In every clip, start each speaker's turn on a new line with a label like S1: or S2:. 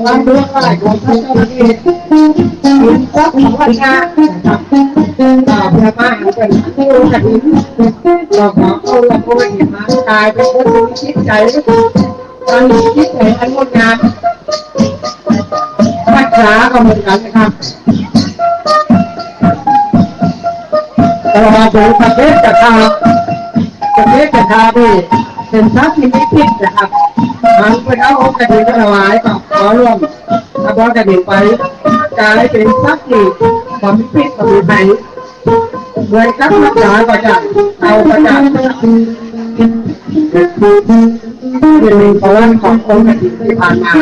S1: วันเดือนอะไรของพระเจ้าประเทศเป็นทรัพย์ของราชานะครับต่อเพื่อมาเป็นผู้กฐินเราขอเอาละผู้เห็นมากายเป็นผู้มีจิตใจตอนนี้จิตใจอันงดงามรักษาก็เหมือนกันนะครับตลอดถึงประเทศจะทำประเทศจะทำด้วยเป็นทรัพย์ที่มีพิษนะครับบางคนเอาองค์กฐินถวายก็ขอร่วมเอาองค์กฐินไปกลายเป็นทรัพย์ที่ความมีพิษความมีภัยโดยการรักษาก็จะเอาก็จะเป็นประวัติขององค์กฐินที่ผ่านมา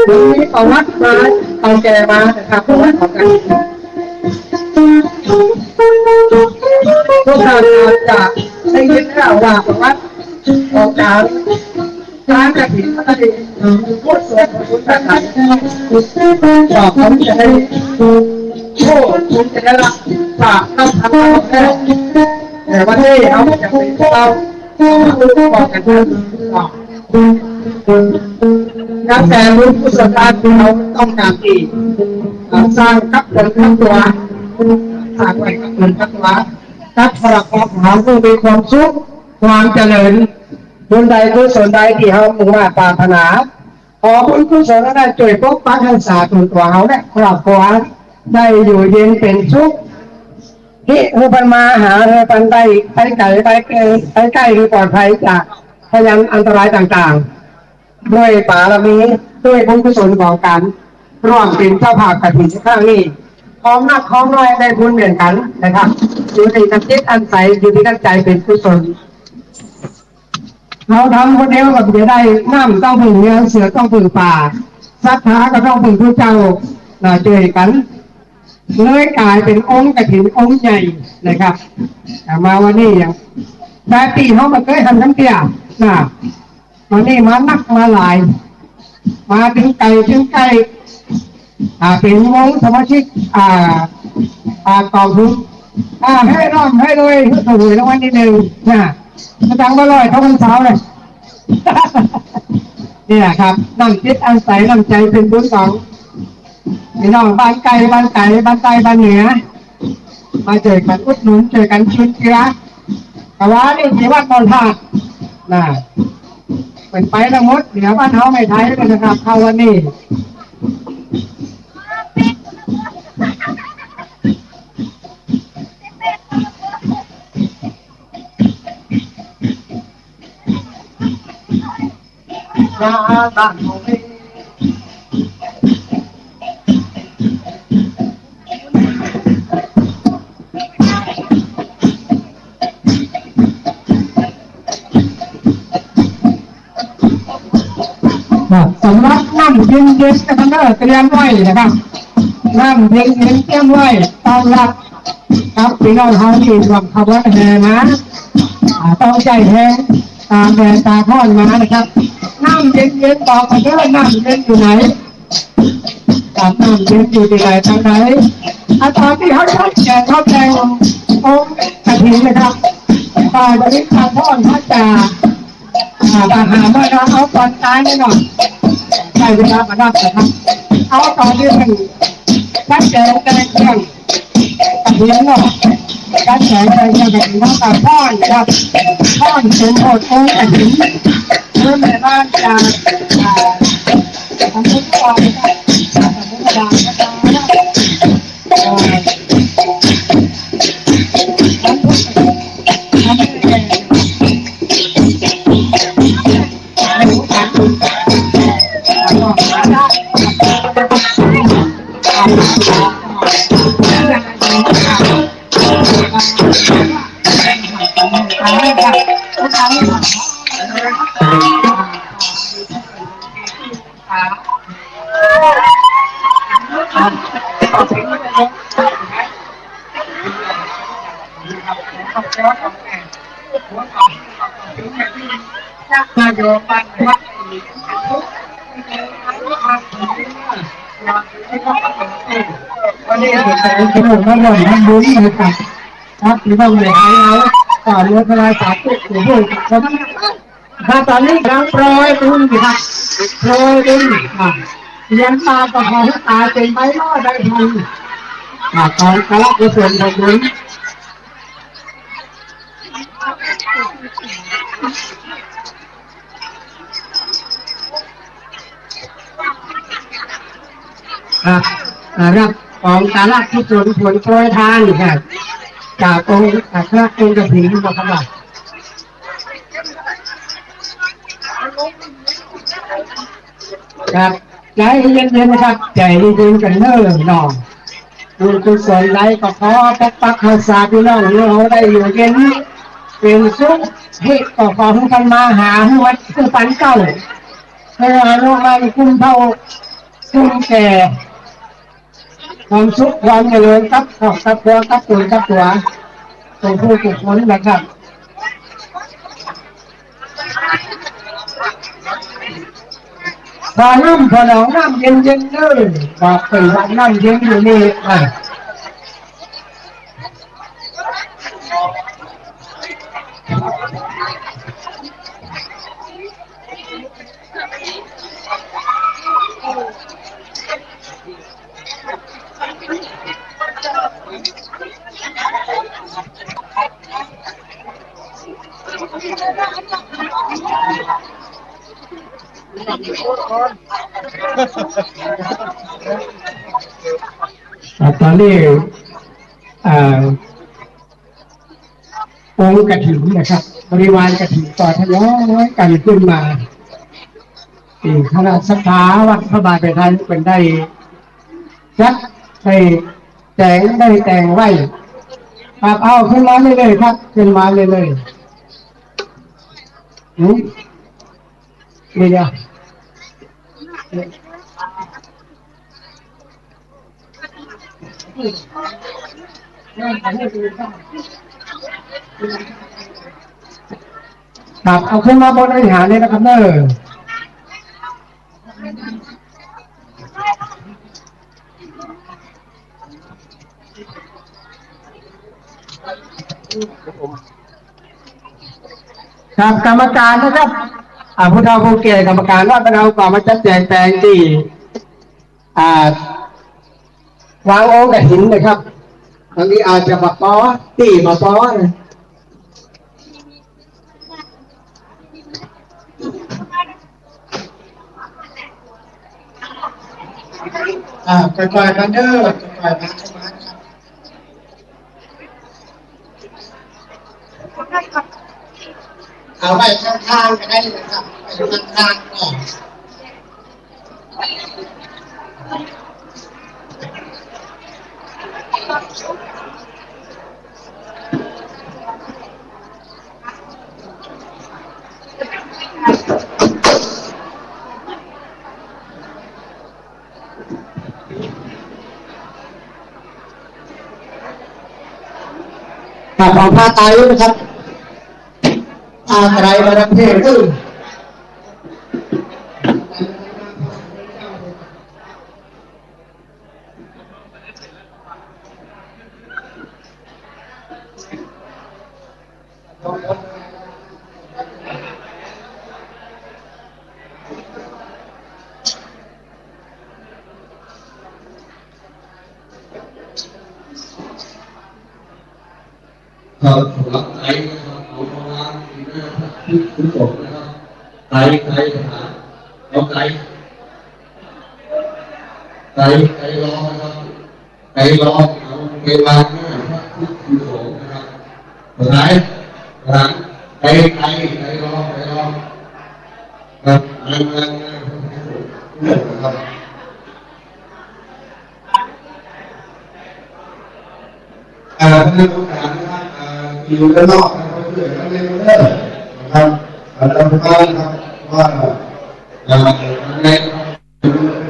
S1: มีประวัติมาเก่าแก่มานะครับประวัติของกฐินทุกท่านอาจจะได้ยินข่าวว่าประวัติของการกฐินก็ดีพูดส่วนของคุณท่านบอกผมจะได้โอ้คุณจะได้รับฝากต้องทำให้แล้วแต่วันนี้เราจะเป็นเราบอกกันท่านนักแต่รู้ผู้สร้างเราต้องการที่สร้างกับคนทั้งตัวสร้างไว้กับคนทั้งตัวทักษะของเราเพื่อมีความสุขความเจริญบุญใดกุศลใดที่เรามุ่งมาปรารถนาขอบุญกุศลนั้นช่วยปกปักรักษาตัวเราและครอบครัวได้อยู่เย็นเป็นสุขที่อุปมาหาเรือปันได้ไปไกลไปใกล้หรือปลอดภัยจากพยันอันตรายต่างๆด้วยบารมีด้วยบุญกุศลของกันร่วมเป็นเจ้าภาพกฐินครั้งนี้พร้อมนักพร้อมน้อยได้บุญเหมือนกันนะครับอยู่ในน้ำจิตอันใสอยู่ที่น้ำใจเป็นกุศลเราทำคนเดียวกับจะได้น้ำต้องพึ่งเนื้อเสือต้องพึ่งป่าศรัทธาก็ต้องพึ่งพระเจ้าช่วยกันเลยกลายเป็นองค์กฐินองค์ใหญ่นะครับมาวันนี้อย่างแต่ปีเขามาเคยทำน้ำเตี้ยนะวันนี้มานักมาหลายมาถึงไกลเป็นวงสมาชิกกองทุนให้ร่ำให้รวยถูกรางวัลที่หนึ่งนะมาจังว่าลอยเขาเป็นสาวเลยนี่แหละครับน้ำจิตอันใสน้ำใจเป็นบุญของพี่น้องบ้านไกลบ้านใต้บ้านเหนือมาเจอกันอุดหนุนเจอกันชุนเกลือกะว่านี่ที่วัดมอญธาตุนะเป็นไปทั้งหมดเดี๋ยวบ้านเขาไม่ไทยเลยนะครับเข้าวันนี้บ้านของพี่สำหรับน้ำเย็นนะครับเตรียมไว้นะครับน้ำเย็นเตรียมไว้ต้อนรับครับพี่น้องเขาที่รวมขบวนแห่นะต้องใจแห้งตาแดงตาทอดมานะครับน้ำเย็นบอกกันด้วยน้ำเย็นอยู่ไหนน้ำเย็นอยู่ที่ไหนทางไหนตอนที่เขาแจกองค์กฐินนะครับตอนนี้ตาทอดพระจ่าทหารว่าเราเอาตอนตายแน่นอนใช่เวลามานั่งนะครับเอาตอนที่หนึ่งการแจกเครื่องกฐินเนาะการแจกกฐินน้องตาพ่อนะครับพ่อสมโภชองค์กฐินเมื่อแม่บ้านจากทางพุทธบาลนะครับทางพุทธบาล ไม่ได้ผู้ชายไม่ได้มาโยมบ้านวัดวันนี้เราจะขนมมาหน่อยทำบุญนะครับครับที่ต้องเหนื่อยเอาต่อเรือพลายสาธุผู้ผู้คนถ้าตอนนี้กำลังโปรยบุญครับโปรยบุญเลี้ยงตาประคองตาเป็นใบล่อใบพันตอนกระลักกระส่วนของบุญครับรับของกระลักที่ส่วนผลโปรยทานครับจากองค์พระองค์กระถิ่นมาขบัดครับใจเย็นๆนะครับใจเย็นๆกันเนิ่นหน่อบุญกุศลใดก็ขอปักปักข้าวสารพี่น้องเราได้อยู่เย็นเป็นสุขเหตุก็ขอให้กันมาหาวัดคือปันเก่าให้เราลงมาคุ้มเท่าคุ้มแก่ความสุขความเจริญกับขอบกับตัวกับตัวกับตัวตัวผู้ทุกคนนะครับพอน้ำพอหนองน้ำเย็นเย็นเลยบอกไปว่าน้ำเย็นอยู่นี่ตอนนี้องค์กฐินนะครับบริวารกฐินต่อทยอยกันขึ้นมาคณะสัทธาวัดพระบาทไทยเป็นได้จัดได้แต่งไว้ครับเอาขึ้นมาเลยครับขึ้นมาเลยนี่เดียวครับเอาขึ้นมาบนวิหารเลยนะครับเนอะครับกรรมการนะครับผู้เฒ่าผู้แก่กรรมการว่าเป็นเอาก่อนมาจัดแจงแปลงที่วางองค์กฐินนะครับบางทีอาจจะมาป้อตีมาป้อค่อยๆมาเด้อค่อยๆมาเอาไปข้างๆก็ได้นะครับไปข้างๆก่อนของพาไตนะครับไตรบรมเทพซึ่ง
S2: ครับสำหรับไตนะครับเอาประมาณที่หน้าที่คุณบอกนะครับไตนะเอาไตรอนะครับไตรอเอาไปวางหน้าพระพุทธรูปนะครับไตรอครับนั่งนะครับท่านผู้การนะครับอยู่ด้านนอกนะครับ พื่อนกันในเรื่องนะครับเราพบนะครับว่าใน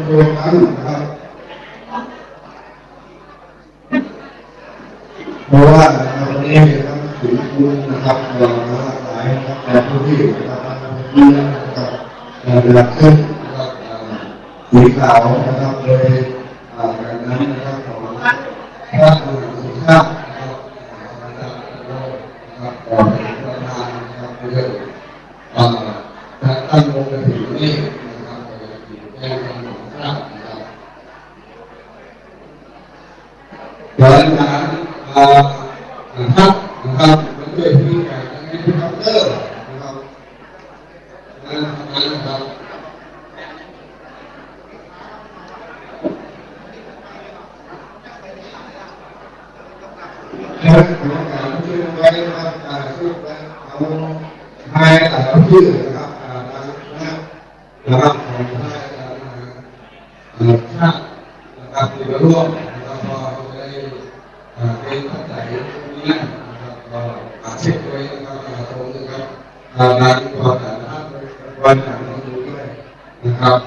S2: โดยครั้งนะครับเพราะว่าวันนี้นะครับถึงคุณนะครับเราหลายนะครับผู้ที่นะครับที่นะครับหลักขึ้นนะครับสีขาวนะครับโดยการนั้นนะครับของพระมหาสุชาตินะครับประธานนะครับเรื่องตั้งวงกระถิ่นนี่นะครับในทางของพระนะครับหลังจากนั้นครับนะครับมันด้วยที่การในคอมพิวเตอร์นะครับนะครับแล้วของการที่ไว้นะครับชื่อเอาไทยเอาชื่อนะครับนะครับของไทยชาตินะครับที่มาร่วมนะครับพอได้เป็นท่านใดนี้นะครับก็เช็คไว้นะครับตรงนี้ครับงานที่พอแต่ท่านวันหลังเราดูด้วยนะครับ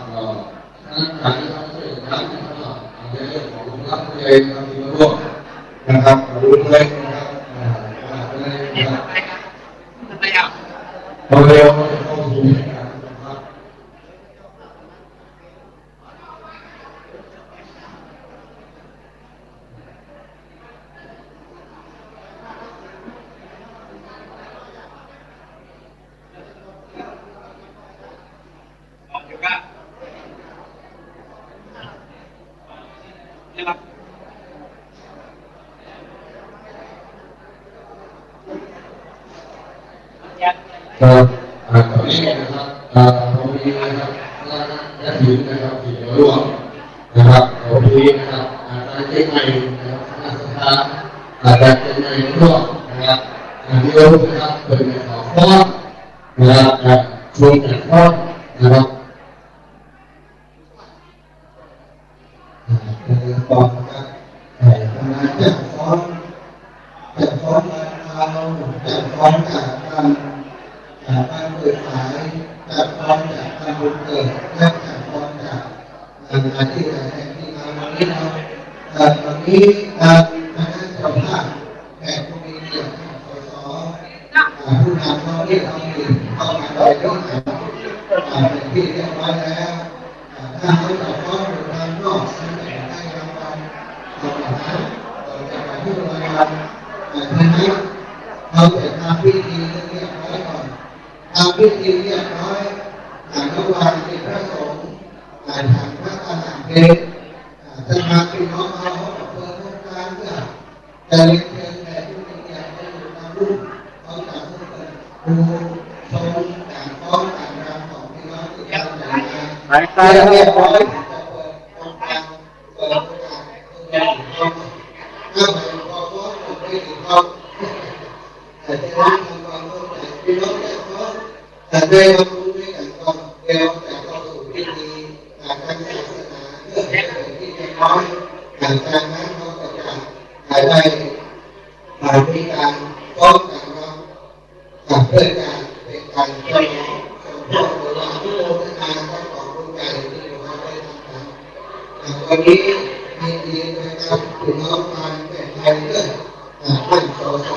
S2: ทั้งการที่เราช่วยกันนะครับในเรื่องของรับผู้ใหญ่นะครับที่มาร่วมนะครับรู้เลยนะครับเราเร็วเข้าสู่การนะครับครับตอนนี้นะครับเรามีนะครับและถึงนะครับที่มาร่วมนะครับเรามีนะครับการเช็คใหม่นะครับคณะสัมภาระการเช็คใหม่ร่วมนะครับเดียวนะครับเป็นขอฟ้องนะครับช่วงแต่ฟ้องนะครับฟ้องนะครับคณะจะฟ้องจะฟ้องจากการเปิดขายจากฟ้องจากการบุกเกิดและจากฟ้องจากอาชีพที่งานวันนี้เราวันนี้คณะสัมภาระแขกผู้มีเกียรติสสผู้นำเราที่เรามีเข้ามาโดยต้องเป็นที่เรียบร้อยแล้วถ้าเขาจะฟ้องทางนอกซึ่งจะได้รางวัลจากผู้รางวัลทีนี้เราจะทำพิธีเรียบร้อยก่อนทำพิธีเรียบร้อยระหว่างที่พระสงฆ์ทางพระอาหารเพชรจะมาพี่น้องเราเปิดโอกาสเพื่อจะเรียนเชิญแขกผู้มีเกียรติได้ดูความรู้เขาจะเปิดดูชมการฟ้อนการรำของพี่น้องที่จะมาเรียบร้อยจะเปิดโอกาสเปิดโอกาสเปิดโอกาสถ้าไปพอฟ้อนผมไม่ถึงเขาแต่จะได้ทำความเข้าใจพี่น้องแต่ฟ้อนแต่ได้รับรู้ด้วยกันก่อนเดี๋ยวแต่เข้าสู่พิธีทางศาสนาเพื่อให้เกิดที่เรียบร้อยหลังจากนั้นเขาก็จะได้มีการฟ้อนกันว่าเพื่อการเป็นการเฉลิมฉลองเวลาที่โลกนาของผู้ใจที่เราได้ทำกันวันนี้มีดีนะครับถึงน้องการแบ่งไทยเรื่องท่านสส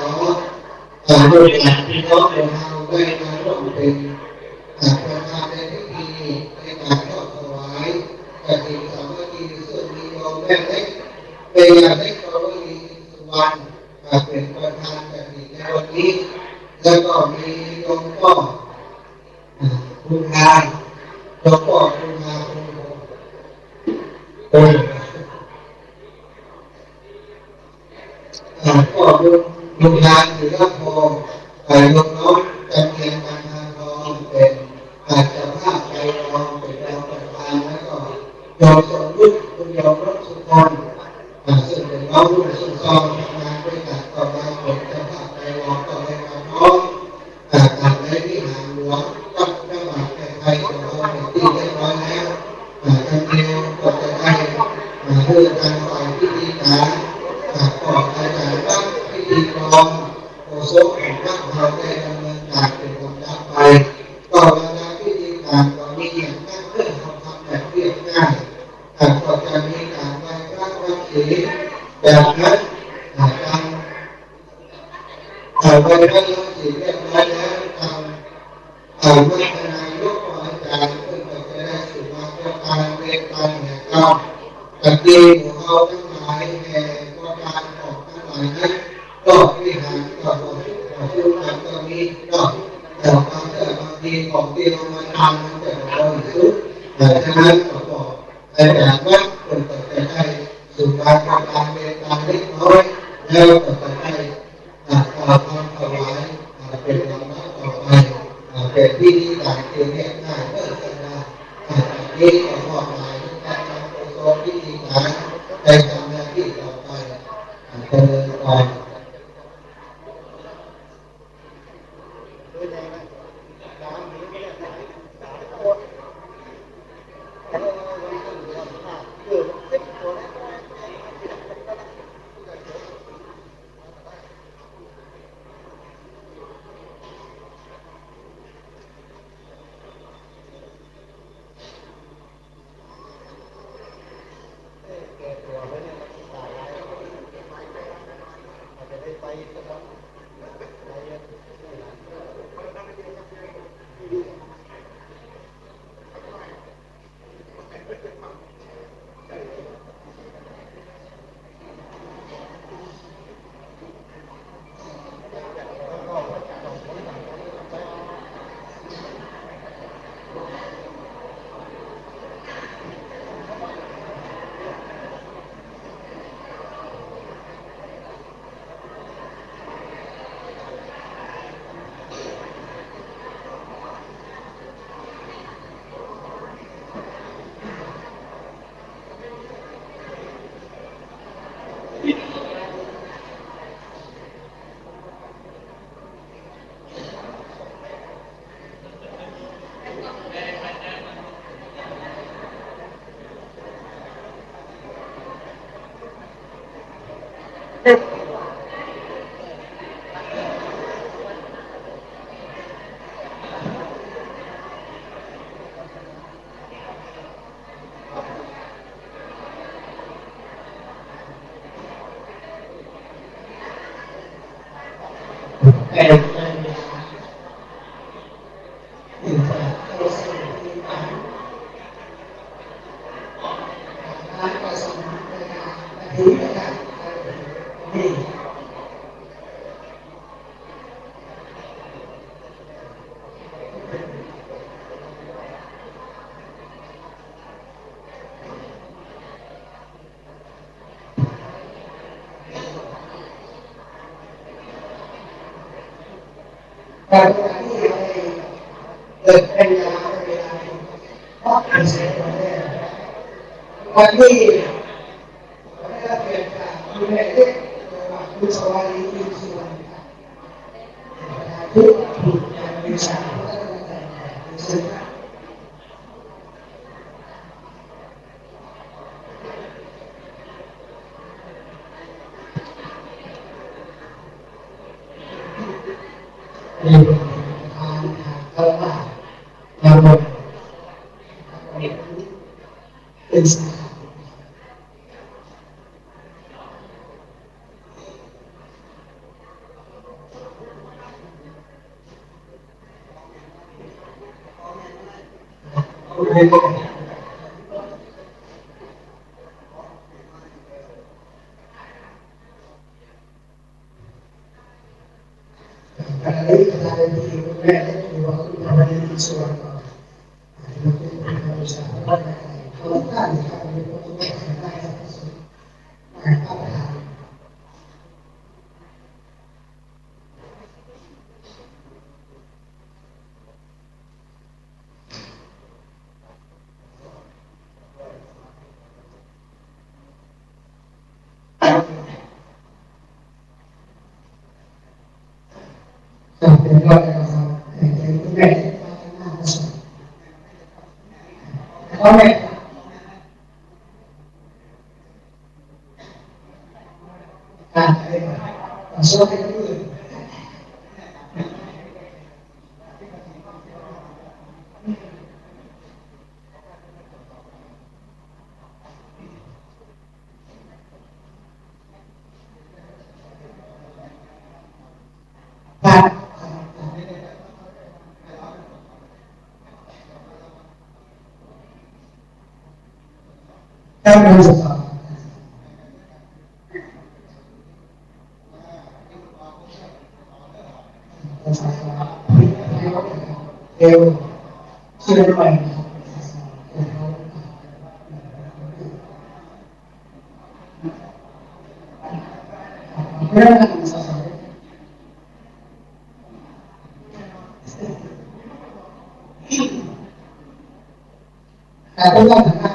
S2: โดยการที่น้องของเราได้มาร่วมเป็นประธานในพิธีในการทอดถวายกฐินสามัคคีซึ่งมีโยมแม่เล็กเป็นอย่างเล็กกวลีสุวรรณเป็นประธานกฐินในวันนี้แล้วก็มีหลวงพ่อคุณงานหลวงพ่อคุณงานก็ลุงงานหรือว่าพอลุงน้องจำเนียนการทางทองเป็นเจ้าภาพใจรองเป็นรองประธานแล้วก็โยมสมรุ่คุณโยมรถสุพรซึ่งเป็นน้องรุ่นสุนทรทำงานด้วยกันก็มาเป็นเจ้าภาพใจรองก็ได้มาพร้อมการในที่หางหลวงวัดพระบาทไทยของเราเป็นที่เรียบร้อยแล้วกันเดียวก็จะได้เรื่องการฝ่ายพิธีการก่อนอาจารย์วัดพิธีกรโฆษ ศกของพระเราได้ดำเนินการเป็นลำดับไปก็เวลาพิธีการตอนนี้อย่างนั้นเพื่อทำแบบเรียบง่ายแต่ก็จะมีการไหว้พระไหว้ศีลแบบนั้นการไหว้พระไหว้ศีลเรียบร้อยแล้ววัฒนายกของอาจารย์เพื่อจะได้สุมาตรการเวทการแห่งกรรมตะกี้หมู่เขาทั้งหลายแห่ก็การออกทั้งหลายนั้นก็วิหารก็พูดกันก็มีก็แต่บางทีของที่เรามาทำมันจะบริสุทธิ์ฉะนั้นก็บอกอาจารย์ว่าคนก็จะได้สุมาตรการเวทการเล็กน้อยแล้วก็จะได้ทำถวายเป็นลำดับต่อไปเป็นที่ที่การเตรียมเนี่ยง่ายเมื่อสัปดาห์นี้ก็มอบหมายการทำประกอบพิธีการในทำหน้าที่ต่อไปเจริญพรการที่เกิดเป็นยาเวลาเพราะอันเสียวันที่ได้เกิดจากคุณแม่เล็กคุณสวัสดิ์คุณสุวรรณทุกถูกการวิชาพระราชการซึ่งมีทางเข้ามาระบบเป็นสถานการเลี้ยงการเลี้ยงแม่และตัวคุณภรรยาส่วนต่อเราเป็นผู้ชายว่าเขาตั้งการเลี้ยงตัวได้ที่สุดการพัฒนาเป็นว่าเราแต่งแม่พ่อแม่การอะไรมาสอนให้ผู้อื่น การเรียนรู้เร็วเชื่อไปเรื่องการศึกษาแต่ต้องการการ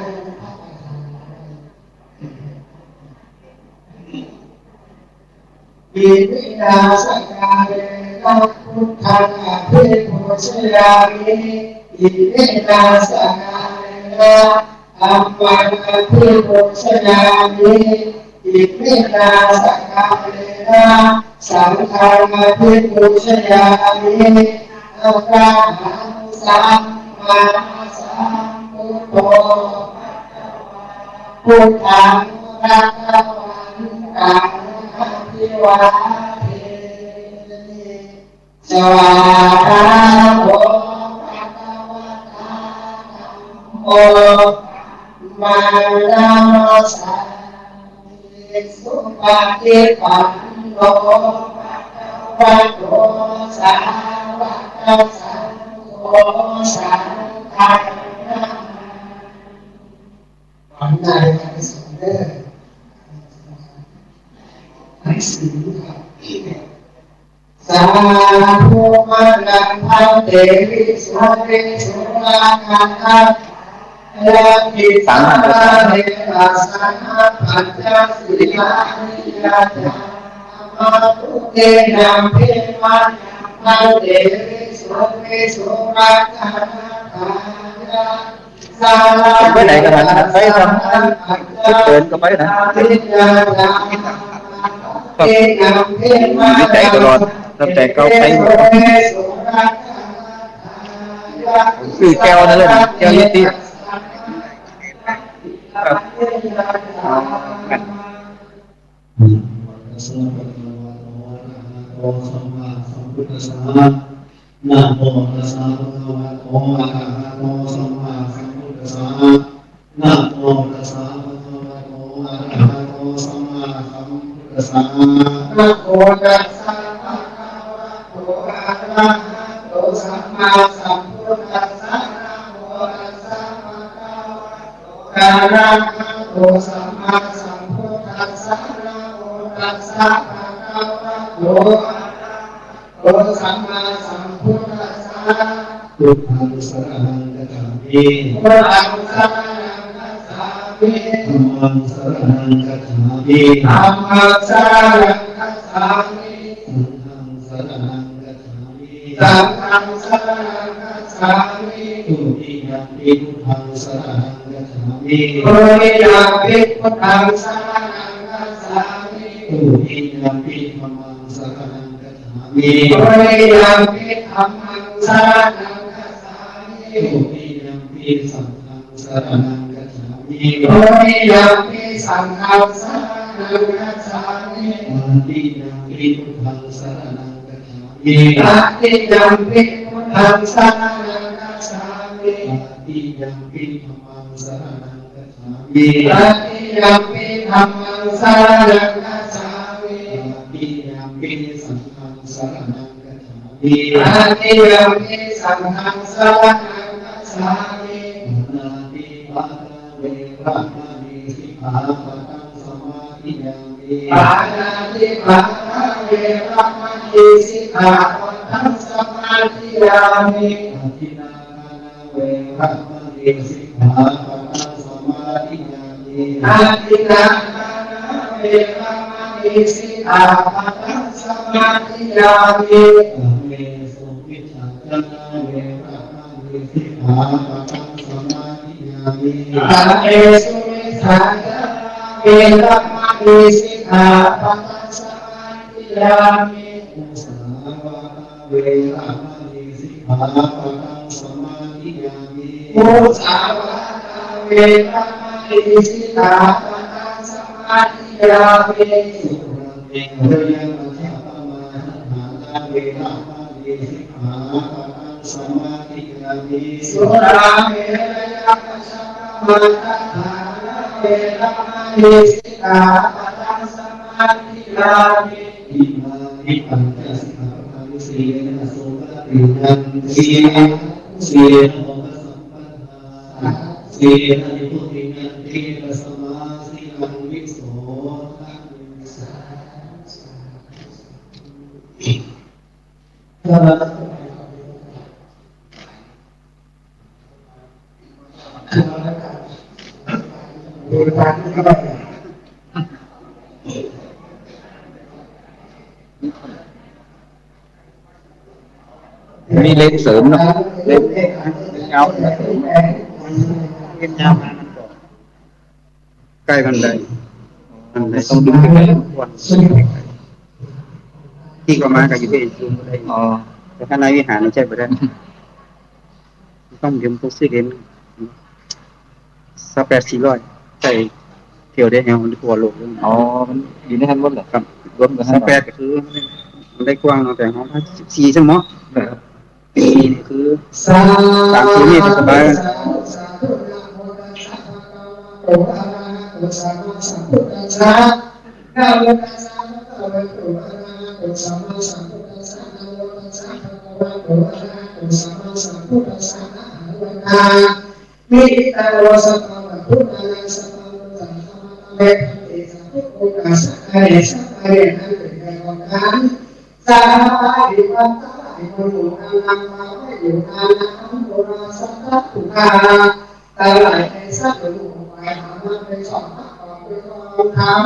S2: อิมินาสังกาเรนะพุทธังอภิปูชยามิอิมินาสังกาเรนะธัมมังอภิปูชยามิอิมินาสังกาเรนะสังฆังอภิปูชยามิอะระหังสัมมาสัมพุทโธพุทธังรักวันตังทิวาเทสวาคาโตภะคะวะตาธัมโมมังนามัสสามิสุปฏิปันโนภะคะวะโตสาวกสังโฆสังฆังนะมาวันใจการสอนเด้อให้สิ่งที่สาธุมานันทันเตวิสุริสุราคันทัพยามิสาเนอาสังปัญจสิลานิยาจามาตุเตนะพิมันทันเตวิสุริสุราคันทัพ
S3: ไปไหนกันนะไปทำเดินก็ไปนะวิจัยตลอดตั้งแต่เก้าไปคือแก้วนั่นเลยแก้วยี่ตี
S2: นะโมตัสสะภะคะวะโตอะระหะโตสัมมาสัมพุทธัสสะนะโมตัสสะภะคะวะโตอะระหะโตสัมมาสัมพุทธัสสะนะโมตัสสะภะคะวะโตอะระหะโตสัมมาสัมพุทธัสสะนะโมตัสสะภะคะวะโตอะระหะโตสัมมาสัมพุทธัสสะนะโมตัสสะภะคะวะโตโอสัมมาสัมพุทธัสสะพุทธังสรณังคัจฉามิพุทธังสรณังคัจฉามิธัมมังสรณังคัจฉามิธัมมังสรณังคัจฉามิสังฆังสรณังคัจฉามิสังฆังสรณังคัจฉามิตุติยัมปิพุทธังสรณังคัจฉามิตุติยัมปิพุทธังสรณังคัจฉามิตุติยัมปิธัมมังสรณังมิโอยัมปิธัมมังสรณังคัจฉามิโอยัมปิสังฆังสรณังคัจฉามิโอยัมปิสังฆังสรณังคัจฉามิอาติยัมปิพุทธังสรณังคัจฉามิอาติยัมปิพุทธังสรณังคัจฉามิอาติยัมปิธัมมังสรณังคัจฉามิอาติยัมปิธัมมังสรณังคัจฉามิอาติยัมปิสังฆังสรณังคัจฉามิอาติยัมปิสังฆังสรณังคัจฉามินาติปะทะเวระมณีสิกขาปะทังสมาธิยามิปานาติปะทะเวระมณีสิกขาปะทังสมาธิยามิอธินาทานาเวระมณีสิกขาปะทังสมาธิยามิอธินาทานาเวระมณีสิกขาปะทังสมาธิยามิเมสุวิชาจนะเวระมณีสิกขาปะทังสมาธิยามิเมสุวิชาจนะเวระมณีสิกขาปะทังสมาธิยามิมุสาวาทาเวระมณีสิกขาปะทังสมาธิยามิมุสาวาทาเวระมณีสิกขาปะทังสมาธิยามิสุรเมรยมัชฌะปมาทัฏฐานา เวนะมาเยสิกขาปะทังสมาธิยามิสุราเมรยะมัชฌะมาทัฏฐานะเวนะมาเยสิกขาปะทังสมาธิยามิอิมานิปัญจสิกขาปะทังสีลโสภะปินังสีสีลโภคสัมปันธาสีลนิพุตินันติปัสมาสีลังวิโสทังสาธุดูการที่เขา
S3: มีเลนเสริมเนาะเลนเงาเสริมเลนยาวมามันก็ใกล้กันได้มันได้ต้องดึงไปไกลวันที่ก็มากับอยู่ที่ซูมได้แต่ข้างในวิหารไม่ใช่ไปได้ต้องยืมตัวซื้อเองสัก800-400ใช่เที่ยวได้แฮวทั่วโลกอ๋อมันอยู่ในทันหมดเหรอครับรวมกับ8ก็คือมันได้กว้างแต่ห้อง14จังเนาะปีนี่คือ3 ปีนี่สบายมิตรโลสัพพะพุทธังสัพพะพุทธังสัมมาเวทิสัพพุทธังสัพพะเรสัพพะเรนันเป็นการของการสาธิวันตาอิมุนุนังมาไม่อยู่นานังโบราณสัพพะตุกาตาไหลในสัพพะลูกไปหามาเป็นสองพระก่อนเป็นความธรรม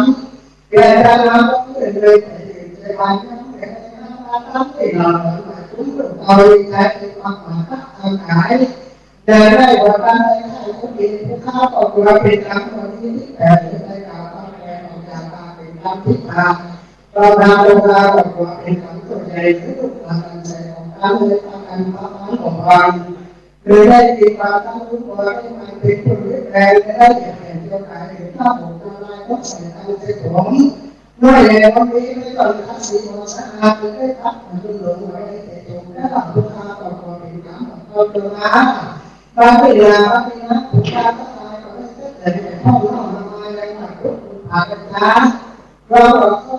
S3: เกิดการมาต้องเกิดเลยแต่ยืนใจวันยังเกิดการทำให้เราหมายถึงเราใช้ความหมายทางกายแต่ได้ว่าการให้ผู้ดีผู้ข้าต่อตัวเป็นคำวันนี้แต่ในการทำแทนของการตาเป็นคำที่ทำเราทำลงมาต่อตัวเป็นคำตัวใหญ่ที่ถูกทำใจของการเลยทำการทำของเราโดยได้ติดตามทั้งทุกคนให้มันเป็นผู้รู้แรงและได้เห็นเจ้าขายเห็นข้าวผมทำลายต้องใส่ทางเจ้าของด้วยในวันนี้ไม่ต้องทักษิณมาสะอาดได้ทักมันหลงไว้ในใจตรงและหลับลูกค้าต่อตัวเป็นคำของเราตัวนะบางเวลาบางทีนะผู้ค้าต้องการเราไม่ได้แต่ในห้องนอนมาอะไรมาทุกคนผ่านกันช้าเราก็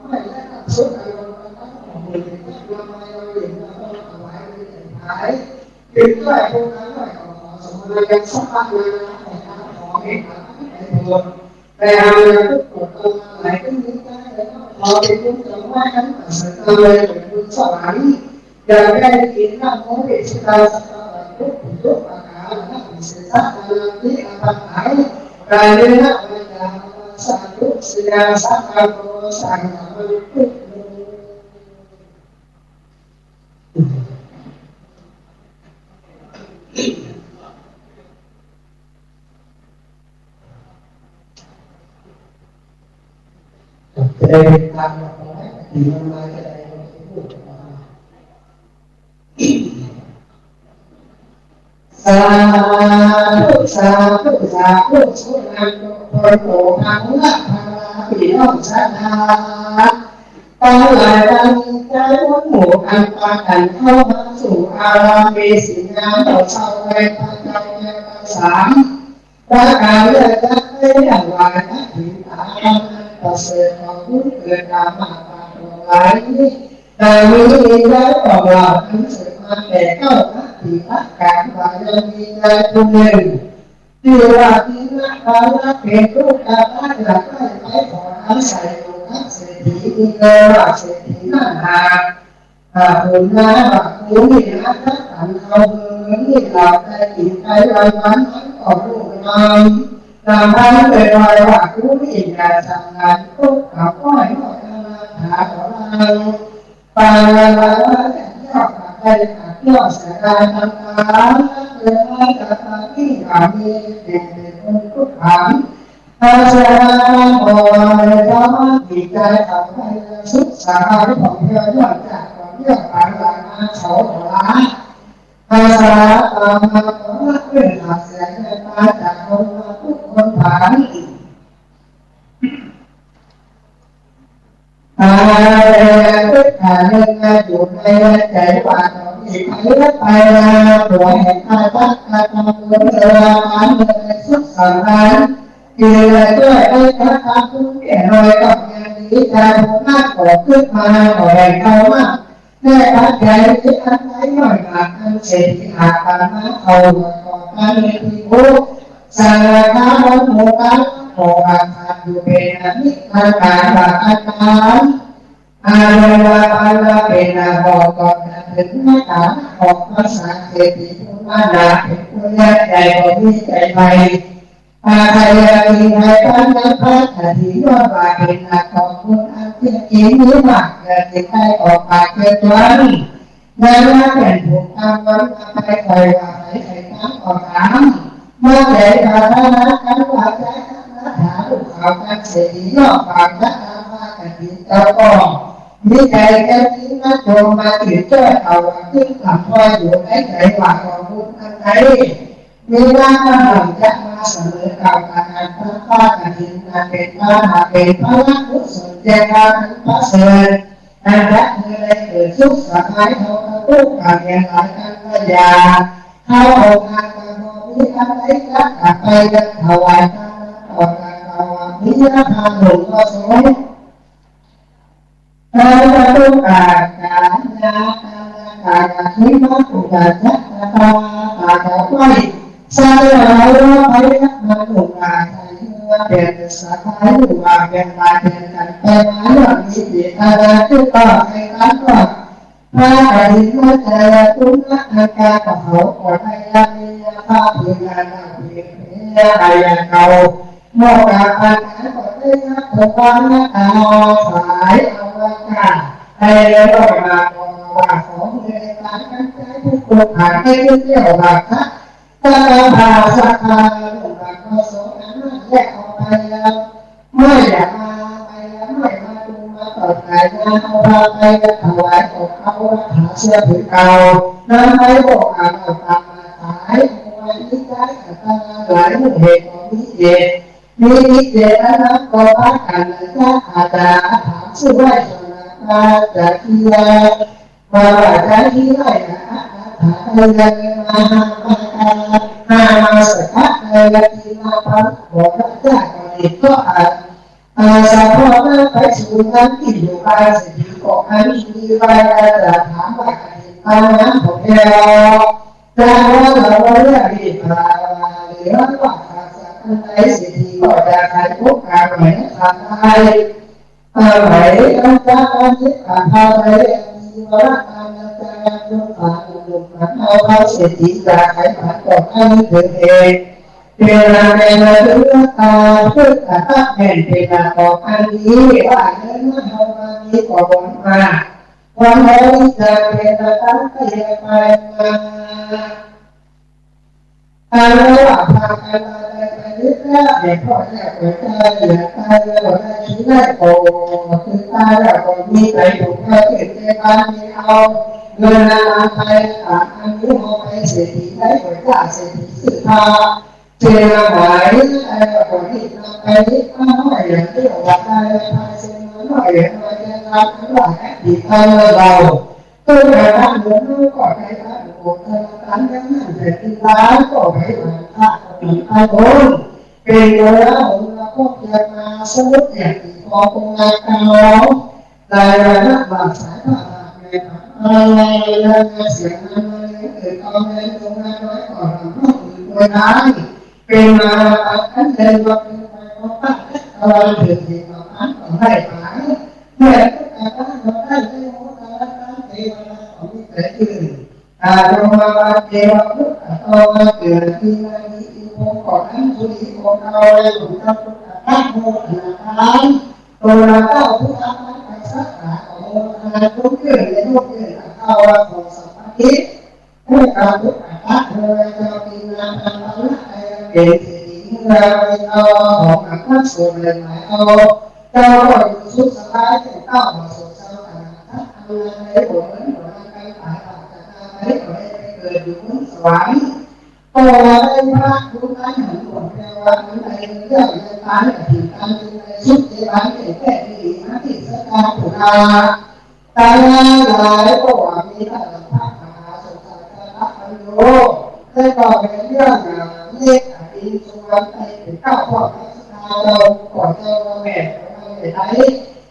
S3: ไม่ได้ตัดสุดอะไรเราตั้งของเราเองเราไม่เราเองเราต้องเอาไว้ในใจหายถึงด้วยพวกนั้นด้วยของสมรยังสักพักเลยนะของทางของเองในตัวแต่เราทุกคนต้องไหลขึ้นนี้ได้แล้วพอเป็นผู้จังหวะนั้นสังเกตเลยเป็นผู้สวรรค์อยากได้กินน้ำของเด็กที่เราทุกทุกอาการนักศึกษาที่อาศัยการเรียนรู้จากสาธุศิลาสักการะสังฆะทุกจะได้เป็นทางของให้ดีมากๆจะได้พูดสาธุสาธุสาธุสุนันโตโตพังละพังละปีน้องชนะตั้งหลายตั้งใจวัดหมู่อันปากันเข้ามาสู่อารามเมสิงานต่อชาวไร่พันเจ้าแม่สามประการเลือกได้อย่างไรนะถึงอาประเสริฐของผู้เกิดการมาตาตัวไรแต่มีได้ของเราทั้งสืบมาแต่ก็นักที่นักการว่ายังมีใจคนหนึ่งที่ว่าที่นักการนักเป็นผู้การนักอยากได้ไปขออาศัยของนักเศรษฐีมีเงินว่าเศรษฐีนั่นหาคนน้าว่าคุณนี่นะนักการเขาเงินนี่เราได้กินไปรายวันนั้นของลูกน้อยนำให้เป็นรอยว่าคุณนี่การทำงานทุกข์กับก้อยหน่อยหาของเราปาลาลาแต่ยอดไปยอดเสียดายทำการเกิดมาจากที่ขามีเด็กคนทุกข์ขังอาจารย์บอกเลยว่าดีใจทำให้สุขสายของเธอยอดจากของเรื่องการงานเขาหัวล้านภาษาตามมาของเรื่องหลักเสียงในมาจากคนมาทุกคนผ่าน tất cả nhân chủ này chạy qua thì thấy rất bài của hệ khai thác tham bán xuất sản bán thì tôi đây các cũng kể rồi các nhà lý ra cũng mát của trước mà của hệ cao mà nên các cái ăn thấy rồi là ăn sẽ thì hạ bán mát hầu còn ăn thì vô sang cá món mua cá của bạn dù về là biết ăn cả và ăn bán Alaเป็นบอกก่อนถึงแม่ตาออกภาษาเศรษฐีผู้มาดาเป็นผู้แยกใจของที่ใจไปใครมีใครบ้างนั้นพระอาทิตย์ว่าบาเป็นของคุณอันที่จริงหรือว่าเกิดที่ใครออกปากเกิดวันนั้นว่าเป็นผู้ทำวันไปคอยว่าใครใครทั้งออกถามเมื่อใดพระนักการว่าใจนักหาลูกเขาการเศรษฐีนอกปากนักอาภากันดินเจ้าก็มีใจแค่ที่มาโจมมาติดเจ้าเอาขึ้นหลังพ่ออยู่ในใจหวังของคุณอันใดมีร่างกายจะมาเสมอเก่าการพระป้ากันดินเป็นพระหาเป็นพระรักผู้สนใจพระพระเสด็จอันรักเมื่อได้เกิดสุขสบายเขาทุกข์การเรียนหลายการพยาเข้าองค์การการมองมีอะไรรักกับไปกันถวายทานต่อการถวายมีราคาหลวงก็สวยเราต้องการงานที่มาถูกการจัดการไว้สร้างเราไปมาถูกการเป็นสถานหรือว่าเป็นมาเป็นการเป็นมาเรื่องมีเดียอะไรที่ต่อในการก่อนพระอริยเจ้าตุ้งอาการของเขาก่อนให้ยามีภาพเพียงการเพียงอะไรเขาเมื่อการอ่านก็ได้รับผลว่าสายเอาไว้กันให้เรามาว่าของในการตั้งใจทุกคนผ่านให้เที่ยวหลักนะถ้าเราพาสักการหลวงพ่อสงฆ์นั้นแยกออกไปแล้วไม่อยากมาไปแล้วไม่มาดูมาต่อสายงานเอาเราไปถวายของเขาหาเสื้อผืนเก่านั้นไม่บอกอ่านตามมาสายวันนี้ได้กับทางหลายเหตุของวิเศษมีเจตนาก็พักกันจะอาจารย์ถามชื่อว่ามาจากที่มาจากที่ไหนนะถามอะไรมาสักพักอะไรที่มาพักบอกว่าจะอะไรก็สักพอนั้นไปสู่งานที่อยู่ไปสิ่งที่ของอันนี้ไปจะถามว่าอันนั้นของเราจะว่าเราเรื่องที่มาหรือว่าในสิ่งที่ก็จะใช้พวกการเหมือนทำให้ไหนต้องการที่การทำให้มีว่าการจะยกผ่านยกผ่านเอาเข้าสิ่งที่จะใช้ผ่านต่อให้ถึงเองเป็นอะไรมาเรื่องการพูดกับแผ่นเป็นต่ออันนี้ว่าเรื่องเรามามีก่อนมาวันนี้จะเป็นตั้งแต่ไปมาเราพากันไปยึดแรกเด็กพ่อแม่หัวใจเหลือตายแล้วได้ชีวิตโตคือตายแล้วก็มีใจถูกเราเกิดในบ้านมีเอาเงินนานไปอันนี้เอาไปเศรษฐีได้หัวใจเศรษฐีสืบพาเจริญหมายคนที่นำไปยึดมาหน่อยอย่างที่บอกได้พาเจริญหน่อยอย่างไรจะทำทั้งหลายดีไปเราตัวการทำเงินก็ใช้ทำโอนธนาคารยังนั่นแต่ที่ร้านก็ไม่ผ่านค่าปีไอโอนเป็นเวลาของเราก็จะมาสมุดอย่างที่พอคงงานเก่ารายละบางสายผ่านในอะไรเรื่องเสียงอะไรเกิดเอาในตรงนั้นไว้ก่อนเราต้องมีเวลาเป็นมาอันเดินมาเป็นไปว่าป้าอะไรเกิดเหตุการณ์ของให้หายเมื่อแต่ก็เราได้ในโอกาสการเทวดาของมิตรชื่นลงมาเทวพุทธเอามาเกิดที่ในอินโฟก่อนนั้นสุริโกเราเลยถูกทำพุทธะโมหะทานตัวเราก็พุทธะไปสักขาของโมหะทุกเรื่องในโลกนี้เอาของสัมปติผู้การพุทธะเลยจะมีนามธรรมะเกิดเราเอาของอัครส่วนเลยหมายเอาเจ้าก็อยู่สุขสบายแต่เจ้ามาสุขสบายถ้าทำงานในหัวนั้นหัวนั้นไปหายจากการไปเกิดอยู่บนสวรรค์ก็ได้พระคุณการหันหัวแปลว่าในเรื่องในการในถิ่นการในสุขในบ้านในแก่ที่ดีนะที่สกาผู้ใด าตาหลายก็ว่ามีท่านพระมหาสมศักดิ์พระปัญโยได้ก็เป็นเรื่องเมตตาอินทร์สุวรรณไปถึงเก้าพ่อพระสตาเราก่อนเจ้าแม่ไทย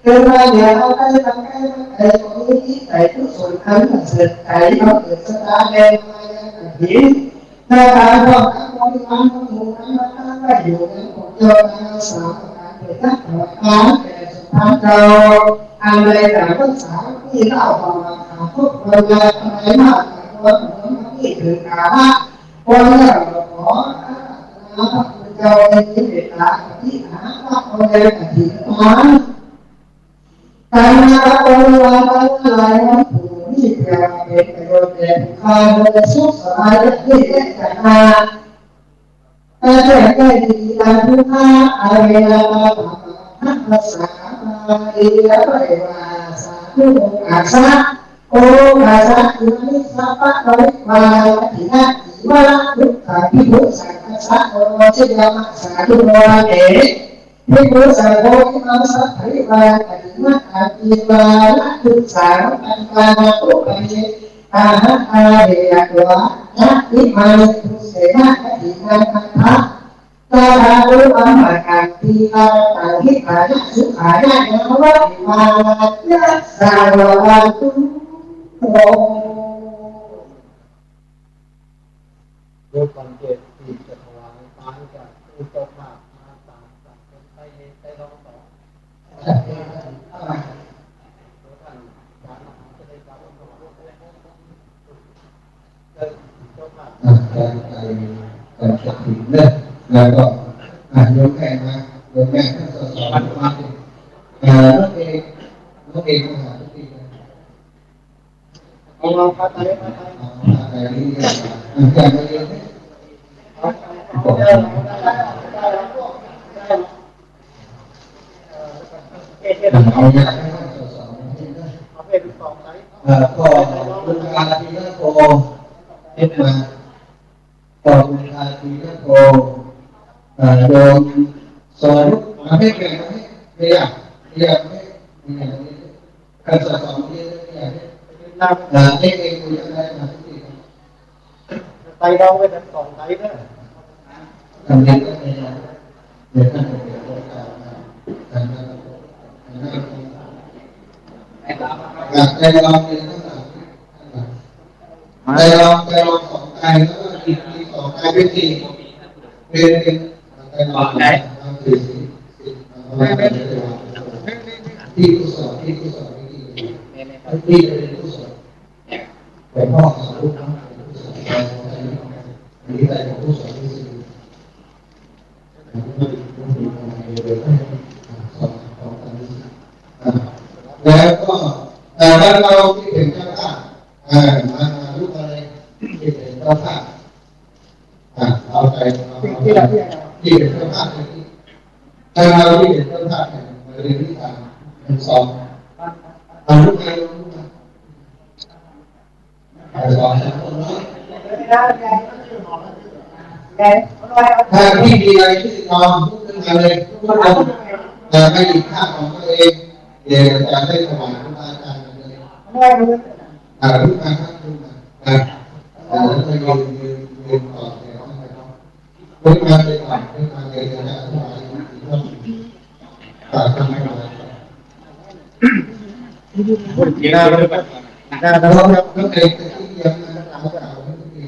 S3: เกิดมาเนี่ยเราได้ทำให้ไอ้ตรงนี้ที่ใส่ทุกส่วนทั้งเสร็จไก่เราเกิดสตาแดงมาอย่างหินในการพวกการบริหารของหมู่นั้นมาตั้งไว้อยู่ในของเจ้านาสามการเปิดนักธรรมการแต่สุภาพเราอันใดแต่ภาษาที่เล่ามาขาดทุกคนเลยอะไรมากคนที่ถือกาละคนเราขอพระพุทธเจ้าในที่เมตตาที่หาพระองค์ใดปฏิบัติการงานองค์การอะไรนั้นผู้ที่เกิดเป็นประโยชน์แก่ผู้ฆ่าโดยสุขสบายที่ได้จากมาแต่ได้ดีการผู้ฆ่าอะไรเราทำภาษามาดีแล้วไปว่าสาธุอาสาโออาสาอุนิสัพพะโริวาทินาอิวะทุกขาภิพุสังฆสะโอเจยามะสาธุโมเอภิพุสังโฆทิมังสัพพิวาตินะอาทิวาละทุสาอันวานะโอปะเยอาหะอาเดยะวะนะอิมานิทุเสนะอินาคันธะตาราลุอัมมะกันติอาตังหิอานะสุขายะนะวะอิมานะสาวะตุโต
S1: โดยความเจตที่จะถวายทานจากผู้เจ้าภาพมาตามจากคนไทยได้ร้องต่อท่านการอาหารจะได้กลับมาต่อเจ้าภาพ
S2: การจัดถิ่นเนี่ยแล้วก็โยมแม่มาโยมแม่ท่านสอนมาน้องเอกมาหาทุกที
S1: เราพัฒนา
S2: อะไรนี่การมาเรียนเอาเนี่ยให้ท่านสอน
S1: เอาเป็นสองไซส์
S2: ก็บุญญาทีละโกเอ็ดมาต่อบุญญาทีละโกโดนสอนมาให้แก่มาให้เรียกไม่การสอนเรียกให้เองคุยอะไรมาทุกที
S1: ไตเราเป็นสองไซส์นะ
S2: ทำเรียนก็ไม่ได้เรียนนั่นเรียนโอกาสใจลองเรียนตั้งแต่ใจลองของกายแล้วก็จิตของกายเป็นสี่เป็นใจลองสี่ที่กุศลที่เป็นกุศลเป็นพ่อสอนลูกเป็นกุศลอันนี้ใจของกุศลที่สี่แล้วก็บ้านเราที่เป็นเจ้าภาพมาลูกอะไรที่เป็นเจ้าภาพเอาใจที่เป็นเจ้าภาพถ้าเราที่เป็นเจ้าภาพมาเรียนที่ทางเป็นสองลูกใครลูกสองคนน้อยถ้าพี่มีอะไรที่นอนพูดขึ้นมาเลยทุกคนไม่หยิบข้าวของตัวเองเดี๋ยวจะได้ถวายพระอาจารย์เลยลูกมาครับลูกมาแล้วก็ยืนต่อแถวให้เขาลูกมาเลยก่อนลูกมาเลยนะถวายทำให้เรา
S1: พูดจริงนะ
S2: ก็เคยที่ยังเราเก่าไม่ดี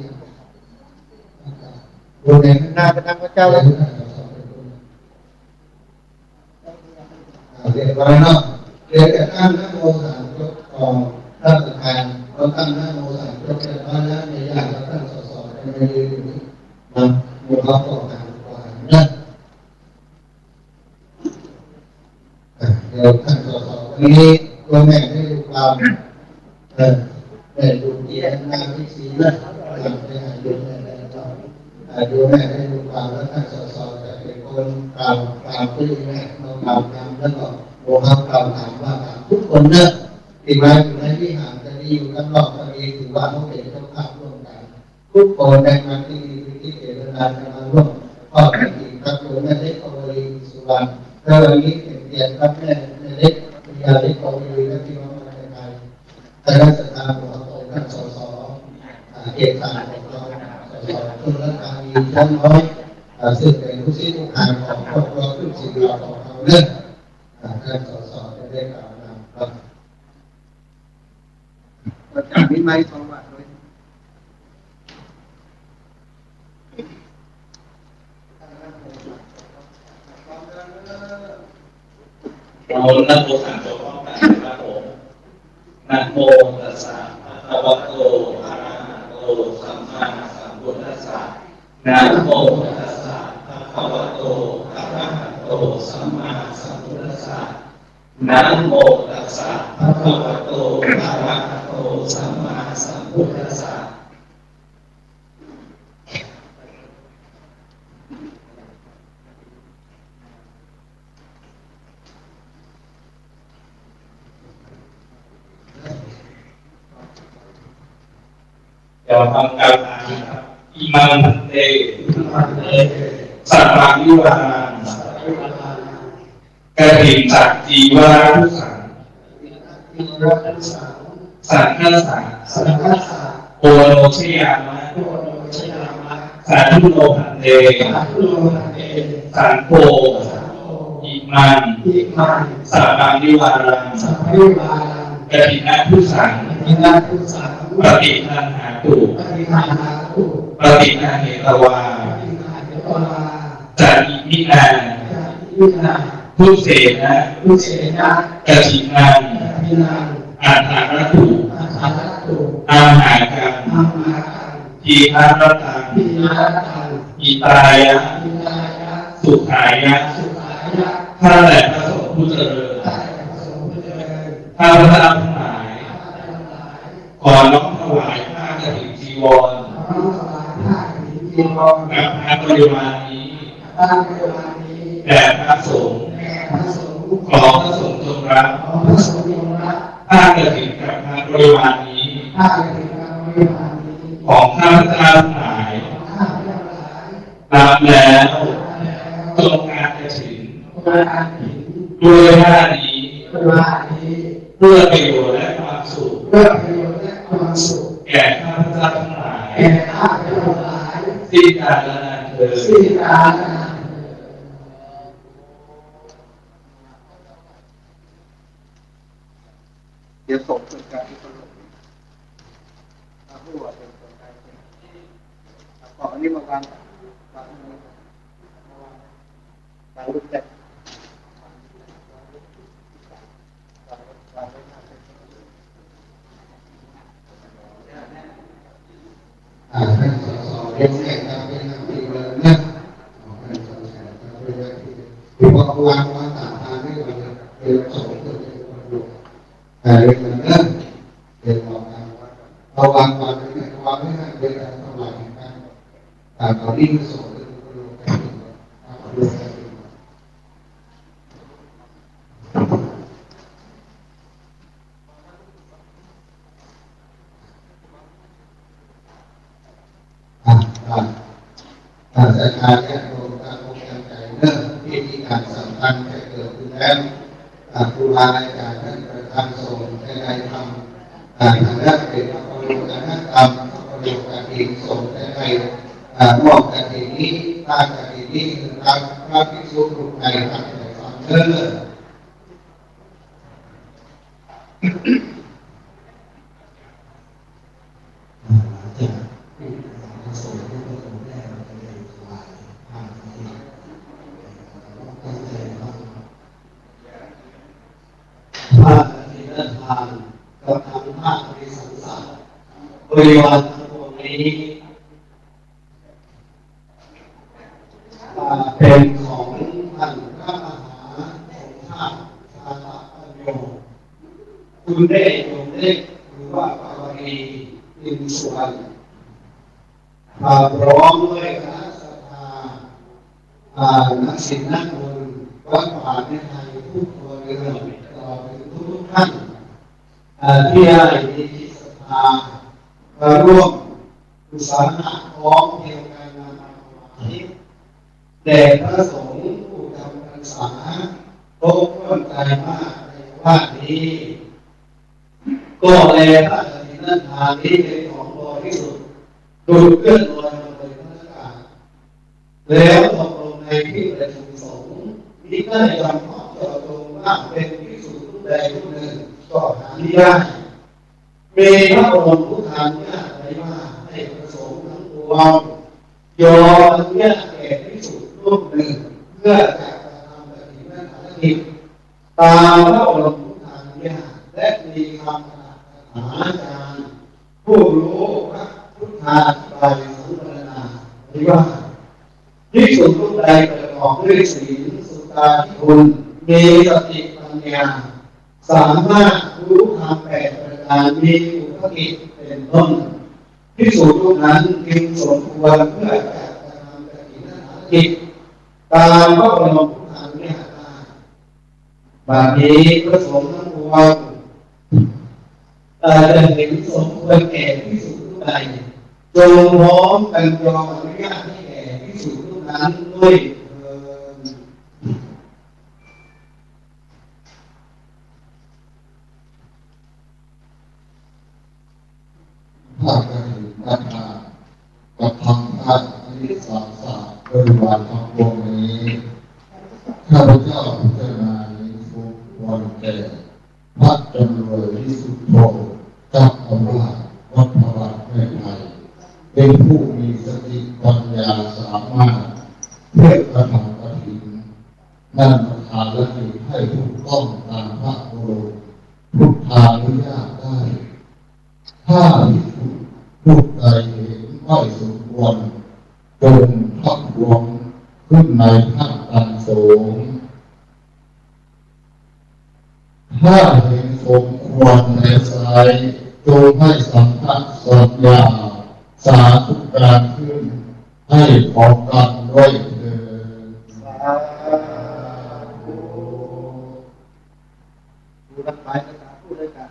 S2: โดยใน
S1: หน้าเป็นทางพระเจ้า
S2: เรียนไว้เนาะเรียนแต่ตั้งนะโมสามจบก่อนท่านประธานเราตั้งนะโมสามจบแต่ว่านะในญาติเราตั้งสอในเรื่องนี้นะโมเราต่อทางกว่านะเดี๋ยวท่านสอวันนี้ตัวแม่ได้ดูความได้ดูที่งานที่สีนะหลังได้ดูแม่ได้ดูแม่ได้ดูความแล้วท่านสอจะเป็นคนกล่าวที่แม่เรากล่าวตามแล้วก็โมเรากล่าวถามว่าทุกคนเนี่ยที่มาอยู่ในวิหารจะดีอยู่กันรอบกันเองถือว่าเขาเป็นเจ้าภาพร่วมกันทุกคนในงานที่ดีที่เจริญงานกันมาร่วมก็เป็นอีกครับโยมแม่เล็กโอริสุวรรณแล้ววันนี้เป็นเกียรติครับแม่เล็ก ยาลิกองยุยและพี่น้องมาจากไทยแต่ราชการของเราท่านสสเอกสารของเราสสทุนและการมีชั้นน้อยซึ่งเป็นผู้ชี้ทุกทางของครอบครัวทุกสิ่งเราของเราเรื่องท่านสสได้กล่าวนำครับจากนี้ไม่สองบาทเลย
S4: เรานะโมสามจบพร้อมกันนะครับผมนะโมตัสสะภะคะวะโตอะระหะโตสัมมาสัมพุทธัสสะนะโมตัสสะภะคะวะโตอะระหะโตสัมมาสัมพุทธัสสะนะโมตัสสะภะคะวะโตอะระหะโตสัมมาสัมพุทธัสสะเราทำการทานครับอิมังพันเตสัตตังวิวานังกฐินจักจีวาทุสังสังฆสังโอโนชยามะสันทุโนพันเตสังโฆอิมังสัตตังวิวานังกฐินาทุสังปฏิทันหาตุปฏินาเหตวาจันอิมินาทุเสนะกฐินังอาหารตุอาหากังทีฆารตังอิตายะสุขายะข้าแต่พระสงฆ์ผู้เจริญข้าพเจ้าทั้งหลายขอน้อมถวายผ้ากฐินจีวรและพระบริวารนี้แด่พระสงฆ์ขอพระสงฆ์จงรับผ้ากฐินกับพระบริวารนี้ของข้าพเจ้าทั้งหลายรับแล้วจงการกฐินด้วยผ้านี้เพื่อประโยชน์และความสุขแก่ข้าพเจ้าทั้งหลายสิ้นกาลนานเถิด
S2: เดี๋ยวส่งเป็นการที่เขาลงผู้ว่าเป็นคนไทยขออันนี้มาวางรูปแรกท่านสสเรียนแรกตามเป็นนามที่เดิมนะท่านสสตามเป็นนามที่เดิมที่พอวางต่างทางให้มันเป็นสองตัวเป็นคนดูเรียนเหมือนเดิมเรียนวางเราวางไม่ให้เป็นการทำลายกันแต่ตอนนี้มันส่งเป็นคนดูกันดูกันศรัทธาและโครงการองค์การใจเริ่มพิธีการสำคัญจะเกิดขึ้นแล้วครูบาอาจารย์ท่านประธานทรงได้ทำทางด้านเป็นพระบรมการธรรมพระบรมการอิทรงได้มอบการนี้ตั้งการนี้นะครับพระภิกษุทุกในทั้งในฟังเลิศพระนิพพานกับธรรมะในสังสารบริวารทั้งปวงนี้เป็นของท่านพระมหาสมภารชาลปัญโยคุณเดชโยมเล็กหรือว่าปาวรีอินสุวรรณพร้อมด้วยคณะศรัทธานักศิลป์นักบุญวัดป่าในไทยทุกคนเรือนตลอดถึงทุกท่านที่ได้มีจิตศรัทธามาร่วมอุตสาหะพร้อมเพรียงกันมาทำถวายแด่พระสงฆ์ผู้ทำพรรษาโตต้นใจมากในว ภาคนี้ก็แลพระกฐินนั้นทานนี้เป็นของบริสุทธิ์ดูดเคลื่อนลอยมาเลยพระอากาศแล้วตกลงในที่ประชุมสงฆ์นี้ก็ได้จำเพาะเจาะจงว่าเป็นภิกษุรูปใดรูปหนึ่งก็หาไม่ได้มีพระองค์ผู้ทานเนี่ยไว้ว่าให้ประสงค์ทั้งปวงยอมอนุญาตแก่ภิกษุรูปหนึ่งเพื่อจะกระทำปฏิบัติภารกิจตามพระองค์ผู้ทานเนี่ยและมีคำอาจารย์ผู้รู้พระพุทธาธิบายสังวรณาหรือว่าภิกษุรูปใดประกอบด้วยศีลสุตตาธิคุณมีสติปัญญาสามารถรู้ธรรมแปดประการมีอุปกิจเป็นต้นภิกษุรูปนั้นจึงสมควรเพื่อจะกระทำปฏิบัติภารกิจตามพระบรมพุทธานุญาตบัดนี้พระสงฆ์ทั้งปวงจะเห็นสมควรแก่ภิกษุรูปใดจงพร้อมกันยอมอนุญาตให้แก่ภิกษุรูปนั้นด้วย
S5: ภาคการศึกษากับทางภาคอริสาศาสตร์บริวารทั้งปวงนี้ข้าพเจ้าพิจารณาในทุกวันแก่พระจำเลยที่สุดโทเจ้าอาวาสวัดพระบาทแม่ไทยเป็นผู้มีสติปัญญาสามารถเพื่อกระทำกฐินนั่นประทานและมีให้ถูกต้องตามพระบรมพุทธานุญาตได้ถ้าผู้ใดเห็นไม่สมควรจงทักท้วงขึ้นในท่ามกลางสงฆ์ถ้าเห็นสมควรในสายจงให้สัมภาษณ์สัญญาสาธุการขึ้นให้พร้อมกันด้วยเถิด
S2: ดูรักไปภาษาพูดด้วยกัน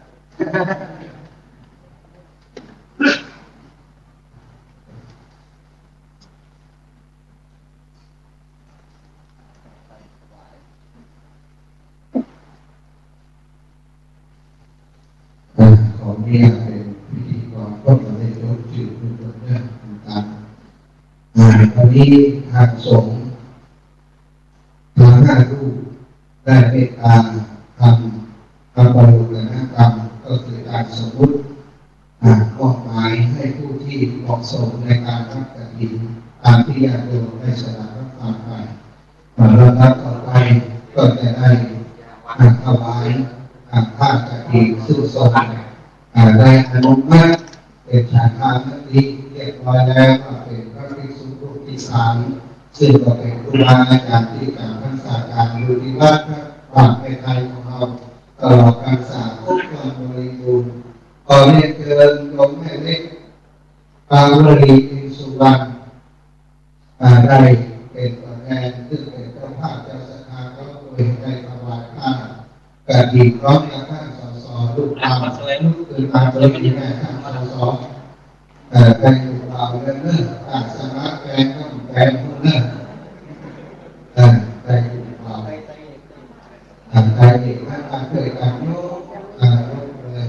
S5: ขอเรียนเป็นพิธีกรก็จะได้ยกชื่อผู้ตรวจเรื่องต่างๆวันนี้ทางสงฆ์ทางห้ารูปได้เมตตาทำบริวารกรรมก็คือการสมมุติมอบหมายให้ผู้ที่เหมาะสมในการรับกฐินตามที่ญาติโยมได้สละรับฟังไปแล้วนับต่อไปก็จะได้ถวายผ้ากฐินซึ่งทรงได้อนุมัติเป็นฐานทานนี้เรียบร้อยแล้วก็เป็นพระภิกษุรูปที่สามซึ่งก็เป็นครูบาอาจารย์ที่การรักษาการอยู่ที่วัดพระบาทในไทยของเราตลอดการสร้างทุกความบริบูรณ์ขอเรียนเชิญหลวงแม่เล็กปางวรีอินสุวรรณได้เป็นตัวแทนซึ่งเป็นเจ้าภาพเจ้าศรัทธาก็โดยได้ถวายผ้ากฐินพร้อมกับท่านสสลูกตามคือมาโดยมีแม่ท่านสสได้ถูกเราเรื่องการสมัครแฟนก็แฟนคนนั้นได้ถูกเราได้เด็กท่านมาเคยการโยกเลย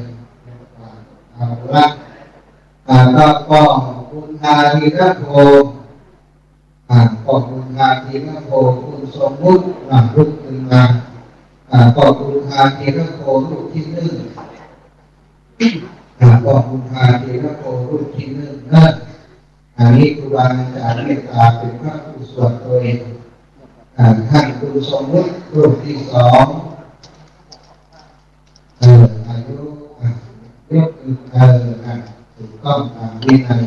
S5: เอาละก็คุณทาธีระโพก็คุณทาธีระโพคุณสมมุติลูกขึ้นมาก็คุณทาธีระโพลูกที่หนึ่งก็คุณทาธีระโพลูกที่หนึ่งนั่นอันนี้ครูบาอาจารย์เมตตาเป็นพระผู้สวดตัวเองท่านคุณสมมุติลูกที่สองอายุยกถูกต้องตามวินัย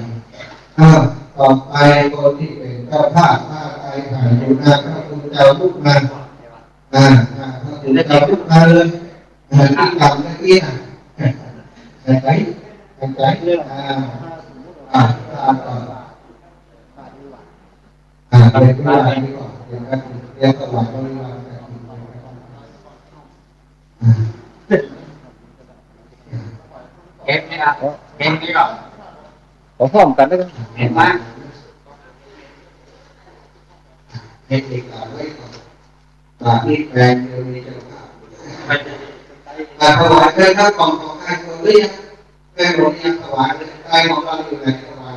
S5: ต่อไปคนที่เป็นเจ้าภาพถ้าใครถ่ายอยู่นะพระคุณเจ้าลุกมาพระคุณเจ้าลุกมาเลยที่กรรมเมื่อกี้ใจเรื่องตามก่อนเรียนรู้อะไรก่อนเรียนสวายบริวาร
S4: เก็บนี่ครับเก็บนี่ก่อน
S1: ขอพร้อมกันได้ไหม
S4: เห็นไหม
S5: เด็กๆไว้ก่อนที่แปลงเดียวมีเจ้าภาพ
S2: ถวายเป็นข้าวกล่องของการตัวเรียกแม่หลวงยังถวายใจของเราอยู่ในถวาย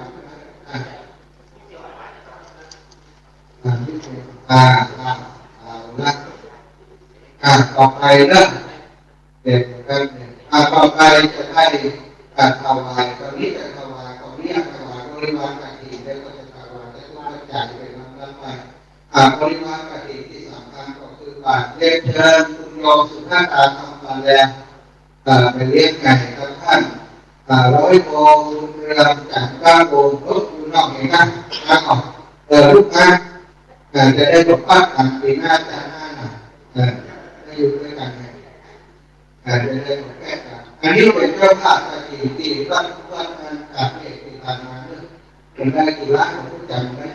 S2: นะต่อไปนะเด็กกันต่อไปจะได้การถวายตอนนี้จะถวายตอนนี้ถวายบริวารกฐินแล้วก็จะถวายได้ทุกอย่างเป็นลำดับไปบริวารกฐินที่สำคัญก็คือบาตรเลี้ยงเชิญคุณโยมสุภาพการทำมาแล้วไปเลี้ยงไก่กับท่านร้อยโมงเรือจากบ้านโบนรถอยู่นอกเห็นนะออกลูกค้าจะได้ปกป้องกันปีหน้าจะหน้าได้อยู่ด้วยกันจะได้ปกแก้กันอันนี้เป็นเจ้าภาพที่วัดการจัดเอกที่ผ่านมาเนี่ยเป็นได้กี่ล้านของผู้จำได้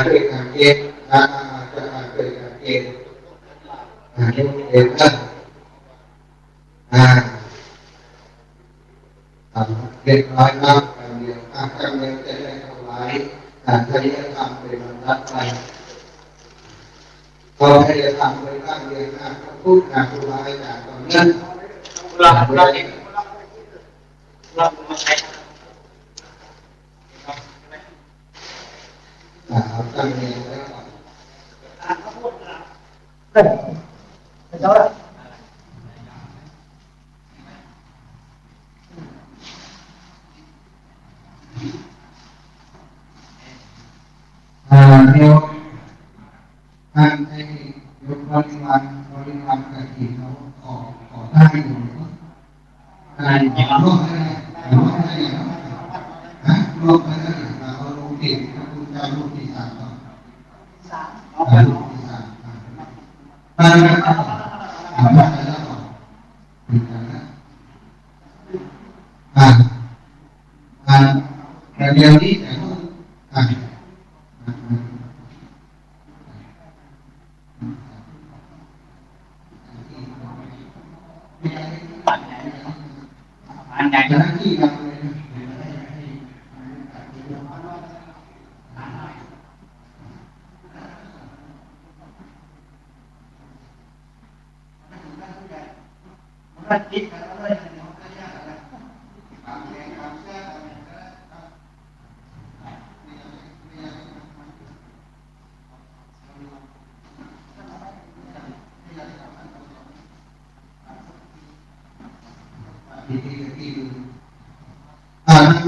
S2: ด้วยการเกณฑ์จะด้วยการเกณฑ์ยกเกณฑ์นะเรียบร้อยมากการเรียนการเรียนจะได้ถวายจริยธรรมเป็นบรรทัดไปพอจริยธรรมไปข้างเรียนพูดครูบาอาจารย์ตอนนั้นเราใช้ตั้งเรียนแล้วก่อนเดี๋ยวท่านให้ยกบริวารกฐินเขาขอได้อยู่ร่วมได้ร่วมได้ร่วมได้เราลงติดคุณเจ้าลูกที่สามลูกที่สามมาแล้วติดกันนะแต่เดี๋ยวนี้แต่ก็จะนั่งที่เราเลย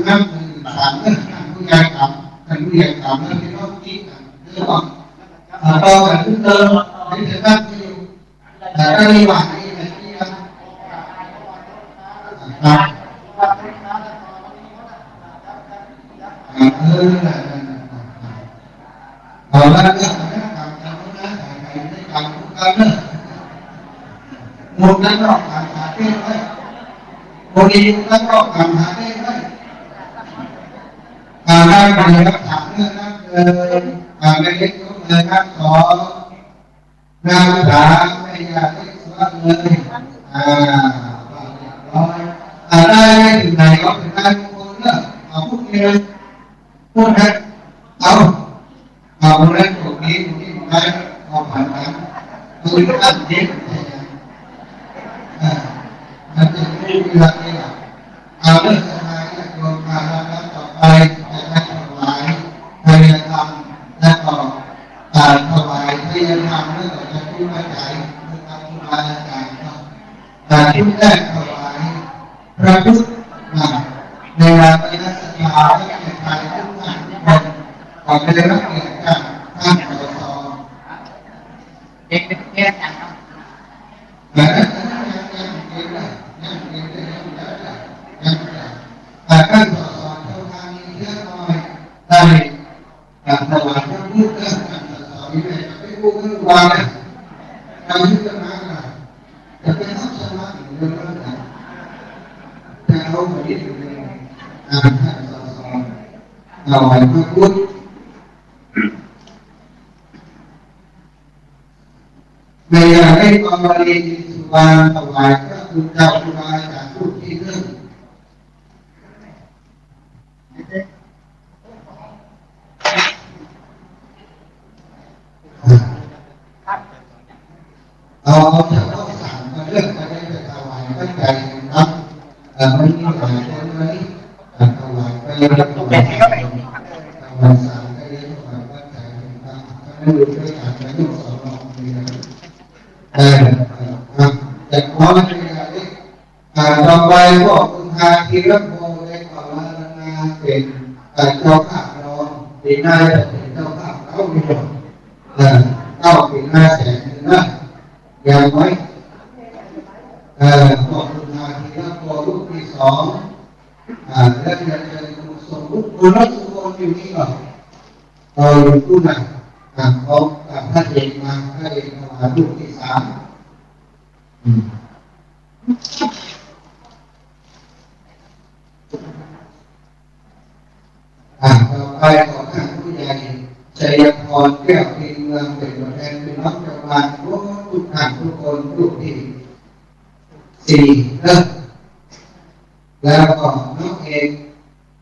S2: นั่งสามเรื่องผู้ใหญ่สามกันผู้ใหญ่สามเรื่องที่เขาคิดกันเรื่องของต่อกันทุกเติมที่จะตั้งที่อยู่แต่ถ้ามีหวังที่ไหนที่ครับเอาละเรื่องนั้นทำกันนั้นใครได้ทำทุกการเนี่ยหมดนั้นก็ทำหาเรื่องไว้คนดีนั้นก็ทำหาเรื่องไว้ได้ไปครับถามเรื่องนั้นเลยไม่เล็กยกเลยครับขอนางสาวไม่อยากให้สวัสดิ์เลยได้ถึงไหนก็ถึงได้คนเนอะพูดเลยพูดนะเอาคนนั้นตรงนี้ได้เอาผ่านนั้นตัวนี้อันเด็กมันจะไม่มีอะไรเอาเรื่องสมาธิโยมมาแล้วต่อไปจะให้ถวายทายธรรมและต่อถวายทายธรรมเรื่องของจะพูดไม่ใจเรื่องการพูดอาจารย์ที่แรกถวายพระพุทธในเวลาไปนักศึกษาและเกียรติการทุกท่านทุกคนขอได้รับเกียรติจากท่านสสเด็กๆเนี่ยท่านสสเจ้าทางนี้เยอะหน่อยได้ถวายพระพุทธท่านสสวิเวกไม่พูดเรื่องวางนะทำที่จะมาจะเป็นทัศนะอยู่เรื่องนั้นแต่เขาไม่ได้อยู่ในท่านสสถวายพระพุทธในการให้กรณีสุวรรณถวายพระคุณเจ้าครูบาอาจารย์ผู้ที่เรื่องเอาเฉพาะสามก็ ไม่มีหลายคนไหมถวายไปวันสามก็ได้ถวายวัดแต่ต่างๆก็ได้ดูด้วยกันและยกสองรองเลยนะแต่ขอให้เป็นอย่างนี้ต่อไปพวกคุณพาทีละโมได้ขอมานาเป็นเจ้าข้าน้องปีหน้าจะเป็นเจ้าข้าเขาไม่หมดเข้าปีหน้าแสนนึงนะอย่างไว้พวกคุณพาทีละโมลูกที่สองแล้วจะเจอคุณสมลูกคุณรัชโกนอยู่นี่หรออยู่ผู้ไหนเขาพระเอกมาพระเอกมาลูกที่สามต่อไปขอท่านผู้ใหญ่ชัยพรแก้วพินเมืองเป็นตัวแทนเป็นนักจังหวัดทุกท่านทุกคนทุกที่สี่แล้วก็น้องเอก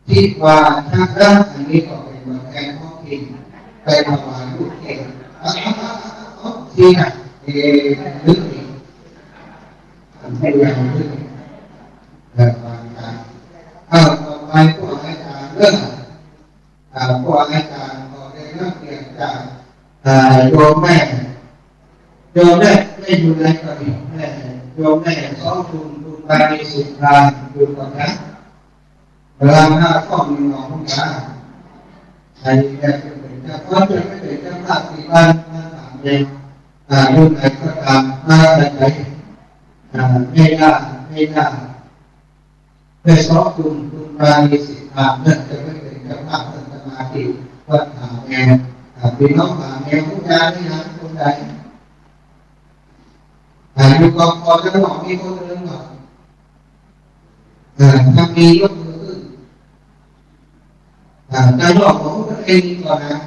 S2: ที่ว่าท่านรักอันนี้ก็เป็นตัวแทนท้องถิ่นไปถวายลูกเอกที่ไหนลึกอีกให้ยังลึกแบบบางการต่อไปพวกอาจารย์พวกอาจารย์ก็ได้รับเกียรติจากโยมแม่ไม่อยู่ในกระดิ่งแม่โยมแม่สองคุณไปในสุดาอยู่กับนะเวลาหน้าข้อมีหนองยาใครจะเป็นเจ้าพ่อจะไม่เป็นเจ้าภาพที่บ้านมาถามเองรุ่นไหนก็ตามมาแต่ไหนไม่ได้ไปสอบคุณปราณีสิทธาเนื่องจะไม่เป็นเจ้าภาพสมาธิวัดหาแมวพี่น้องหาแมวผู้ใดไม่หาผู้ใดอยู่กองพอจะบอกมีคนเรื่องหรอถ้ามียกมือขึ้นจะบอกของตัวเองก่อนนะ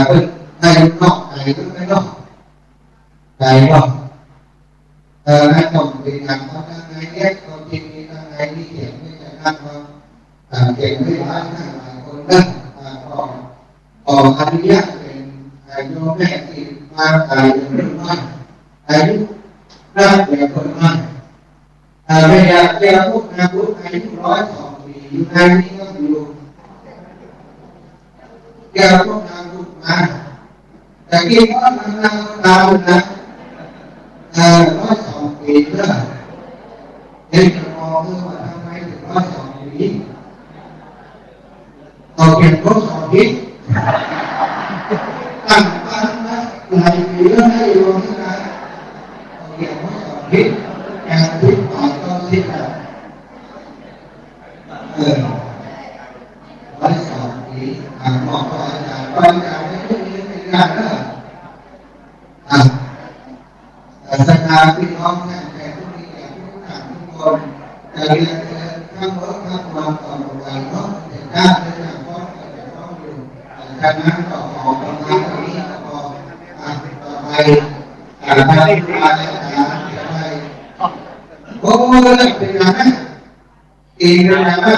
S2: เป็นใครนอกใครก็ไม่นอกใครบอกให้ต้องเป็นงานเขาทางไหนแยกตัวจริงทางไหนที่เขียนไม่ใช่ทางเราเก่งไม่ร้ายทั้งหลายคนนั้นออกอนุญาตเป็นโยมแม่ที่มาตายอยู่รุ่นน้อยอายุน่าเกลียดคนมากไม่อยากเจอพวกนาบุตรอายุ102 ปีอยู่ในนี้ก็อยู่เจอพวกนาบุตรมาแต่กินก็นาบุตรนะ102 ปีเพื่อเด็กจะมองเพื่อว่าทำไมถึง102 ปีต่อเปลี่ยน102 ปีตั้งบ้านนะหลายปีแล้วให้รวมที่นะต่อเปลี่ยน102 ปีการพิจารณาก็ที่จะ102 ปีหมอก็อาจารย์ก็อาจารย์ไม่ได้เรียนในงานศรัทธาพี่น้องท่านแต่ทุกทีแต่ทุกท่านทุกคนจะเรียนข้างวัดข้างวันต่อไปเนาะแต่ถ้าเรื่องอย่างก็จะต้องอยู่ฉะนั้นก็ขอประมาณนี้ก็พอต่อไปท่านอาจารย์จะไปโอ้เป็นยังไงอีกเป็นยังไง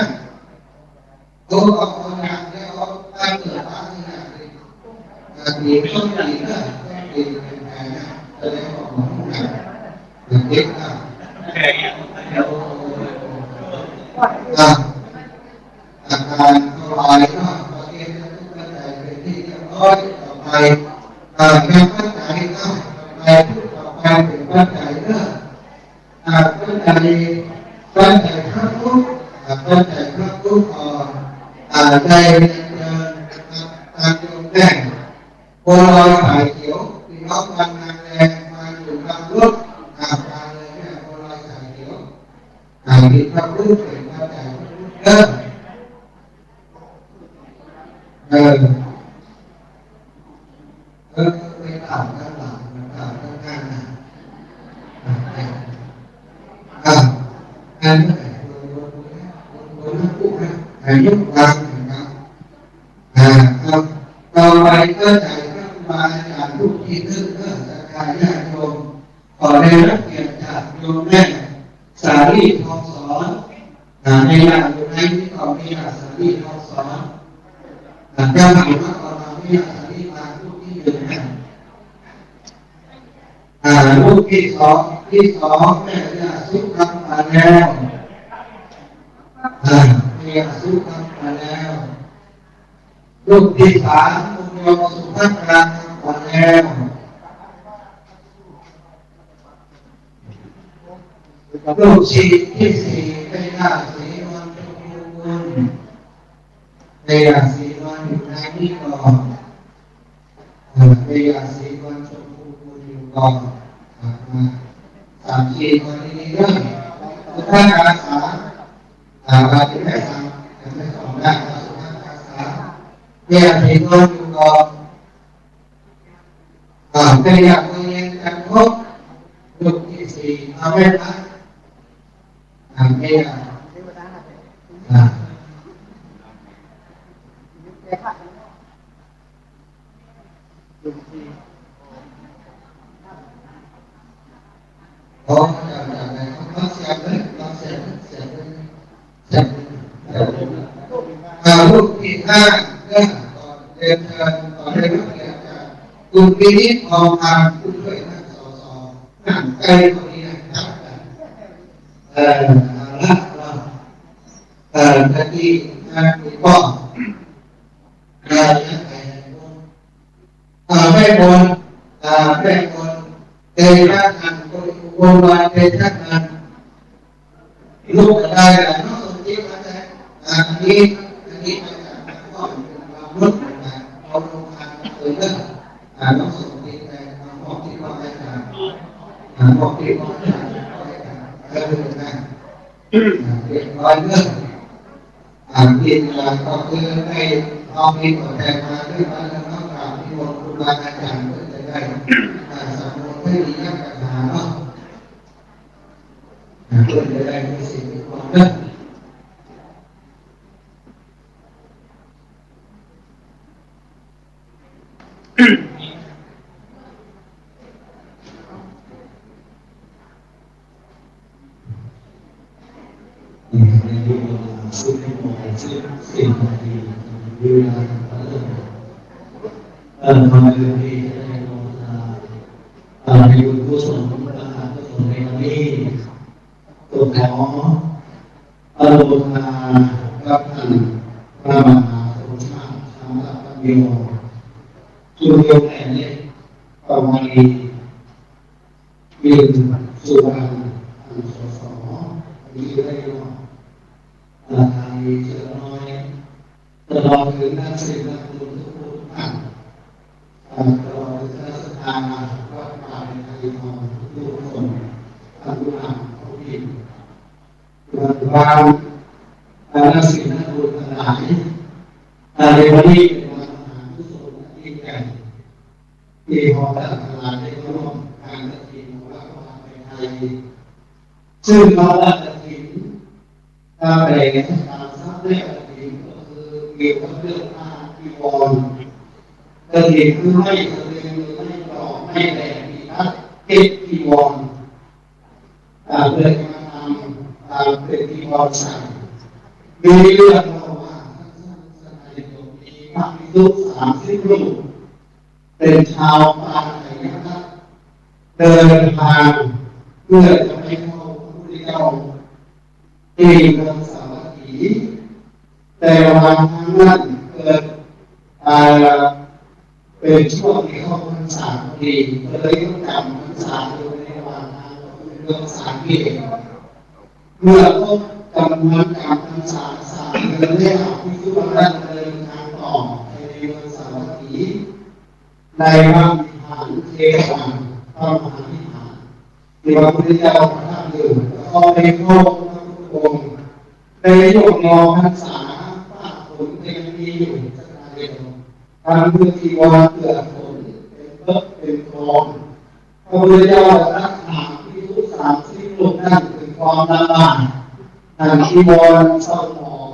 S2: โอ้ก็คนงานเนี่ยเขาไปเปิดร้านที่ไหนดีต้นดีนะดีเป็นไงนะแสดงว่าของผู้นำเป็นเด็กนะอาการเข้าไปเนาะประเทศจะต้องกระจายเป็นที่เรียบร้อยต่อไปยังกระจายเนาะต่อไปเป็นกระจายเนาะกระจายพระพุทธกระจายพระพุทธได้ตามโยมแม่โบราณสายเขียวพี่น้องวันงานแรงมาอยู่ตามรถมาเลยเนี่ยโบราณสายเขียวมีพระพุทธเป็นกระจายพระพุทธไปต่างกันหลังต่างกันหน้าอันนี้อายุวางนะครับต่อไปก็จ่ายพระบาจากทุกที่ขึ้นเพื่อสักการญาติโยมขอได้รับเกียรติจากโยมแม่สาลีทองสอนในญาติโยมในที่เขามีสาลีทองสอนเจ้าหญิงว่าเรามีสาลีมาทุกที่อยู่นะลูกที่สองแม่ยาสุขคำมาแล้ว ยสุขังมาแล้วรูปที่สามองค์ยมสุภัตรามาแล้วรูปที่สี่ได้หน้าสีวันชมพูในราศีวันอยู่ในนี้ก่อนในราศีวันชมพูอยู่ก่อนสามสี่วันนี้เรื่องสุภาพอาสาอาจจะไม่ทำจะไม่สอนได้สุภาพอาสาเนี่ยที่นอนอยู่ก่อนไม่อยากเรียนกันครบรูปที่สี่เอาไม่ได้ไม่อยากพอจากไหนเขาเสียบเลยเราเสียบรูปที่ห้าเรื่องก่อนเรียนเชิญก่อนเรียนรู้เรียนจากกลุ่มปีนี้มองทางผู้ช่วยนักสสนั่งใกล้คนนี้นะครับท่านที่ท่านคุณพ่อแม่บนเตชะนันคนวันเตชะนันลูกได้แล้วน้องสมจิตมาจากอันนี้มาจากพ่อเป็นความรุ่นเอาลงทางเรื่องน้องสมจิตแต่มองที่พ่อได้มองที่พ่อได้เรียนร้อยเรื่องเรียนก็คือให้เอามีตัวแทนมาด้วยกันแล้วก็กราบที่บนครูบาอาจารย์เพื่อจะได้สำนวนให้ดีนักปัญหาเนาะเพื่อจะได้มีสิ่งมีความเลิศ
S4: ทำให้ดีในโลกาในยุคผู้สมบูรณ์ผู้สมในนี้ตัวขออารมณ์รับท่านพระมหาสมชาติธรรมะปัญโยจุลโยแห่งเล็กประมาณียืนสุวรรณอันสสมีได้ยอดทางเสือน้อยตลอดถึงนักศิลป์ทุกท่านตลอดถึงสถานะวัดป่าในไทยทองทุกคนท่านผู้นำผู้พิมพ์วางนักศิลป์นักบุญทั้งหลายในวันนี้เป็นวันมหากุศลยิ่งใหญ่ที่พอตั้งตลาดได้ร่วมการกฐินของวัดป่าในไทยซึ่งเราได้กฐินการแบ่งการสร้างเรื่องกฐินก็คือเกี่ยวกับเรื่องผ้าจีวรกฐินคือไม่สะดึงไม่หลอกไม่แหลกมีทัดเก็บจีวรเพื่อมาทำเป็นจีวรสั่งมีเรื่องเราว่าสมัยตรงนี้พระภิกษุ30 รูปเป็นชาวปางไหนนะครับเดินทางเพื่อจะไปเข้าพระพุทธเจ้าที่เมืองสาวัตถีแต่วันนั้นเกิดเป็นช่วงที่เข้าพรรษาพอดีเลยต้องจำพรรษาอยู่ในระหว่างทางเป็นเรื่องสามเกณฑ์เมื่อครบจำนวนการพรรษา3 เดือนแล้วภิกษุนั้นเดินทางต่อไปในเมืองสาวัตถีในวัดวิหารเทวันพระมหาวิหารที่พระพุทธเจ้าประทับอยู่ก็ไปพบพระพุทธองค์ในช่วงรอพรรษาฟ้าฝนยังมีอยู่สักหน่อยเดียวทางพื้นที่ว่าเกิดฝนเป็นเบิกเป็นคลองพระพุทธเจ้ารักษาภิกษุ30 รูปนั่นเป็นความลำบากทางที่วรเศร้าหมอง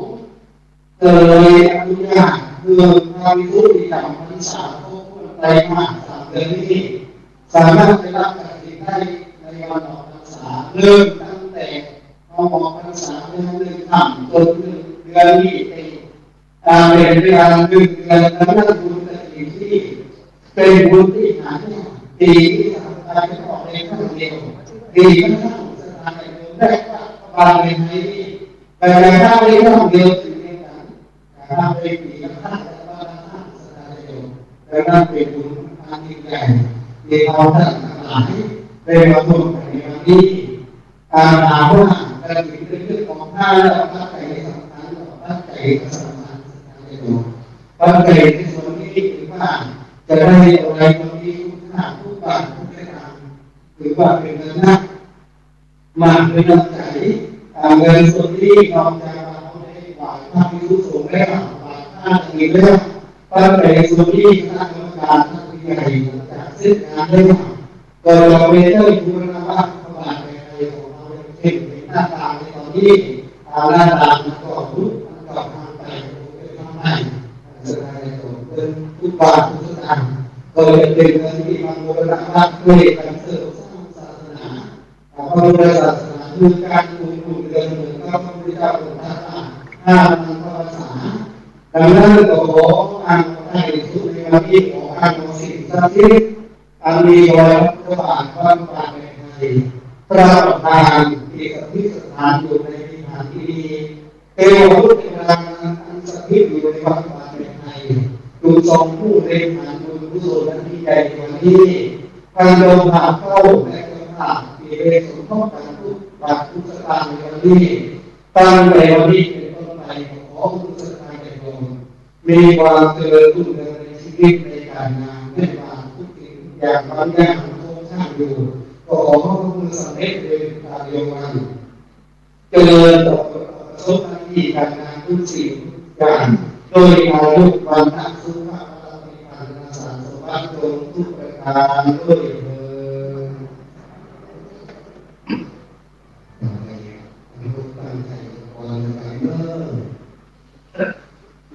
S4: เลยอนุญาตเพื่อพระภิกษุที่จำพรรษาในมาก3 เดือนนี้สามารถไปรับกฐินได้ในวันออกพรรษาเริ่มตั้งแต่ออกพรรษาเดือนค่ำจนถึงเดือนนี้เป็นเวลา1 เดือนนั้นบุญกฐินที่เป็นบุญที่หาได้ดีที่ทำได้ไม่ออกในครั้งเดียวดีไม่ทั้งสถานในเดิมแรกว่าบางในนี้แต่ในครั้งนี้ครั้งเดียวถึง
S2: ทำเป็นปีละท่านและว่าละท่านสถานโยมและนั่นเป็นบุญอันยิ่งใหญ่ที่เราท่านทั้งหลายได้มาร่วมกันในวันนี้การหาว่าการถือเป็นเรื่องของท่านและท่านใจสำคัญและท่านใจสำคัญสถานโยมท่านใจในส่วนนี้ถือว่าจะได้อะไรตรงนี้ทุกท่านทุกบ้านทุกเรื่องถือว่าเป็นเงินนักมาเป็นน้ำใจเงินส่วนที่นอกจากเราได้หวานท่านมีรู้สูงแล้วหวานท่านมีแล้วตั้งแต่ส่วนที่ท่านกรรมการท่านผู้ใหญ่จากเส้นงานได้ก็เราไม่ได้ดูนะว่าพระบาทในไทยของเราเห็นหน้าตาในตอนนี้หน้าตามันก็รู้มันก็ทางไปเป็นทางไหนสถานตัวเป็นทุกบาททุกสตางค์ก็เลยเป็นเงินที่มันโบราณมากด้วยการเสริมสร้างศาสนาพระพุทธศาสนาคือการปลูกเรือนเหมือนกับพระพุทธเจ้าองค์ท่านห้ามันภาษาดังนั้นก็ขออ่านให้สุดในวันนี้ขออ่านสิ่งศักดิ์สิทธิ์อันมีรอยพระบาทพระบาทในไทยพระประธานที่สถิตสถานอยู่ในวิหารที่นี้เทวพุทธกลางอันสถิตอยู่ในวัดบาทในไทยดูทรงผู้เรียนหานดูผู้โสดที่ใหญ่วันนี้ทางโยมหาเข้าและโยมหาที่เรียนสมทบกันทุกบาททุกสตางค์ในวันนี้ตั้งแต่วันนี้เป็นต้นไปขอทุกสตางค์ในโยมมีความเจริญรุ่งเรืองในชีวิตในการงานไม่ว่าทุกสิ่งอย่างบางอย่างคงสร้างอยู่ก็ขอให้คุณสำเร็จโดยการเดียวกันเจริญต่อประสบหน้าที่การงานทุกสิ่งอย่างโดยอายุวันนักสุขภาพมีการรักษาสุขภาพตรงทุกประการด้วยเถิดตั้งใจวันกันเมื่อ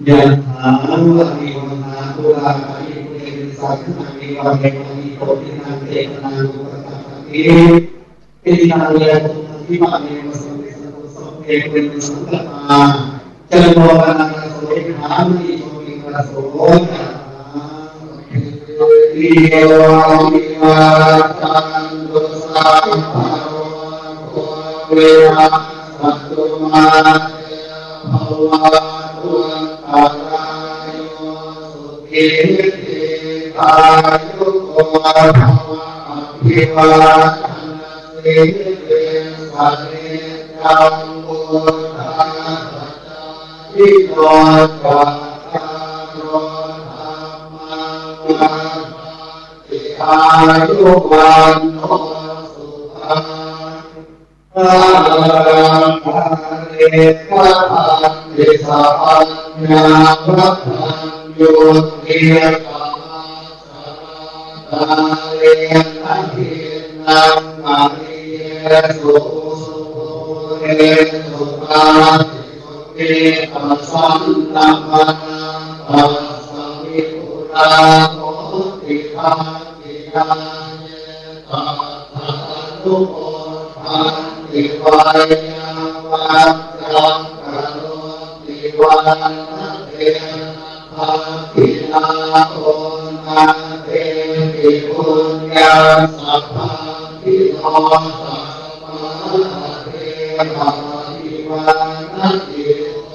S2: ยันหาวันมีวันหาตุลาคาริปุเรนสังฆามีวันเดวันมีโตตินังเตนานุปตะติปินาเยตุนันทิมาเนวสัมเดสัตสัมเอกุลสังฆาจันโทปนังโสหามิโชมิกโสติโยมิวาตันตุสัมภะโวเวนะสัตตุมาภวะตุอะระโยสุขิติกายุโกภวะอภิวาทนาสิริสันนิจังพุทธาอิโนจัตตารโอธรรมังวัฏฏิอายุวันโนสุขังพระรังพระเดชพระอันติสัพพะพระพันโยติกามาสระตาเรนะทินังอาริยสุสุเรสุตาเอตัสสันตัมมาตัสสะวิปุราโหติภาคิยาเยตัสสะนุโมทันติวายาวัจจังกะโรติวันเตนะภาคินาโอนาเตติปุญญาสัพพะทิโนสัพพะเทวะทิวานัสสิโก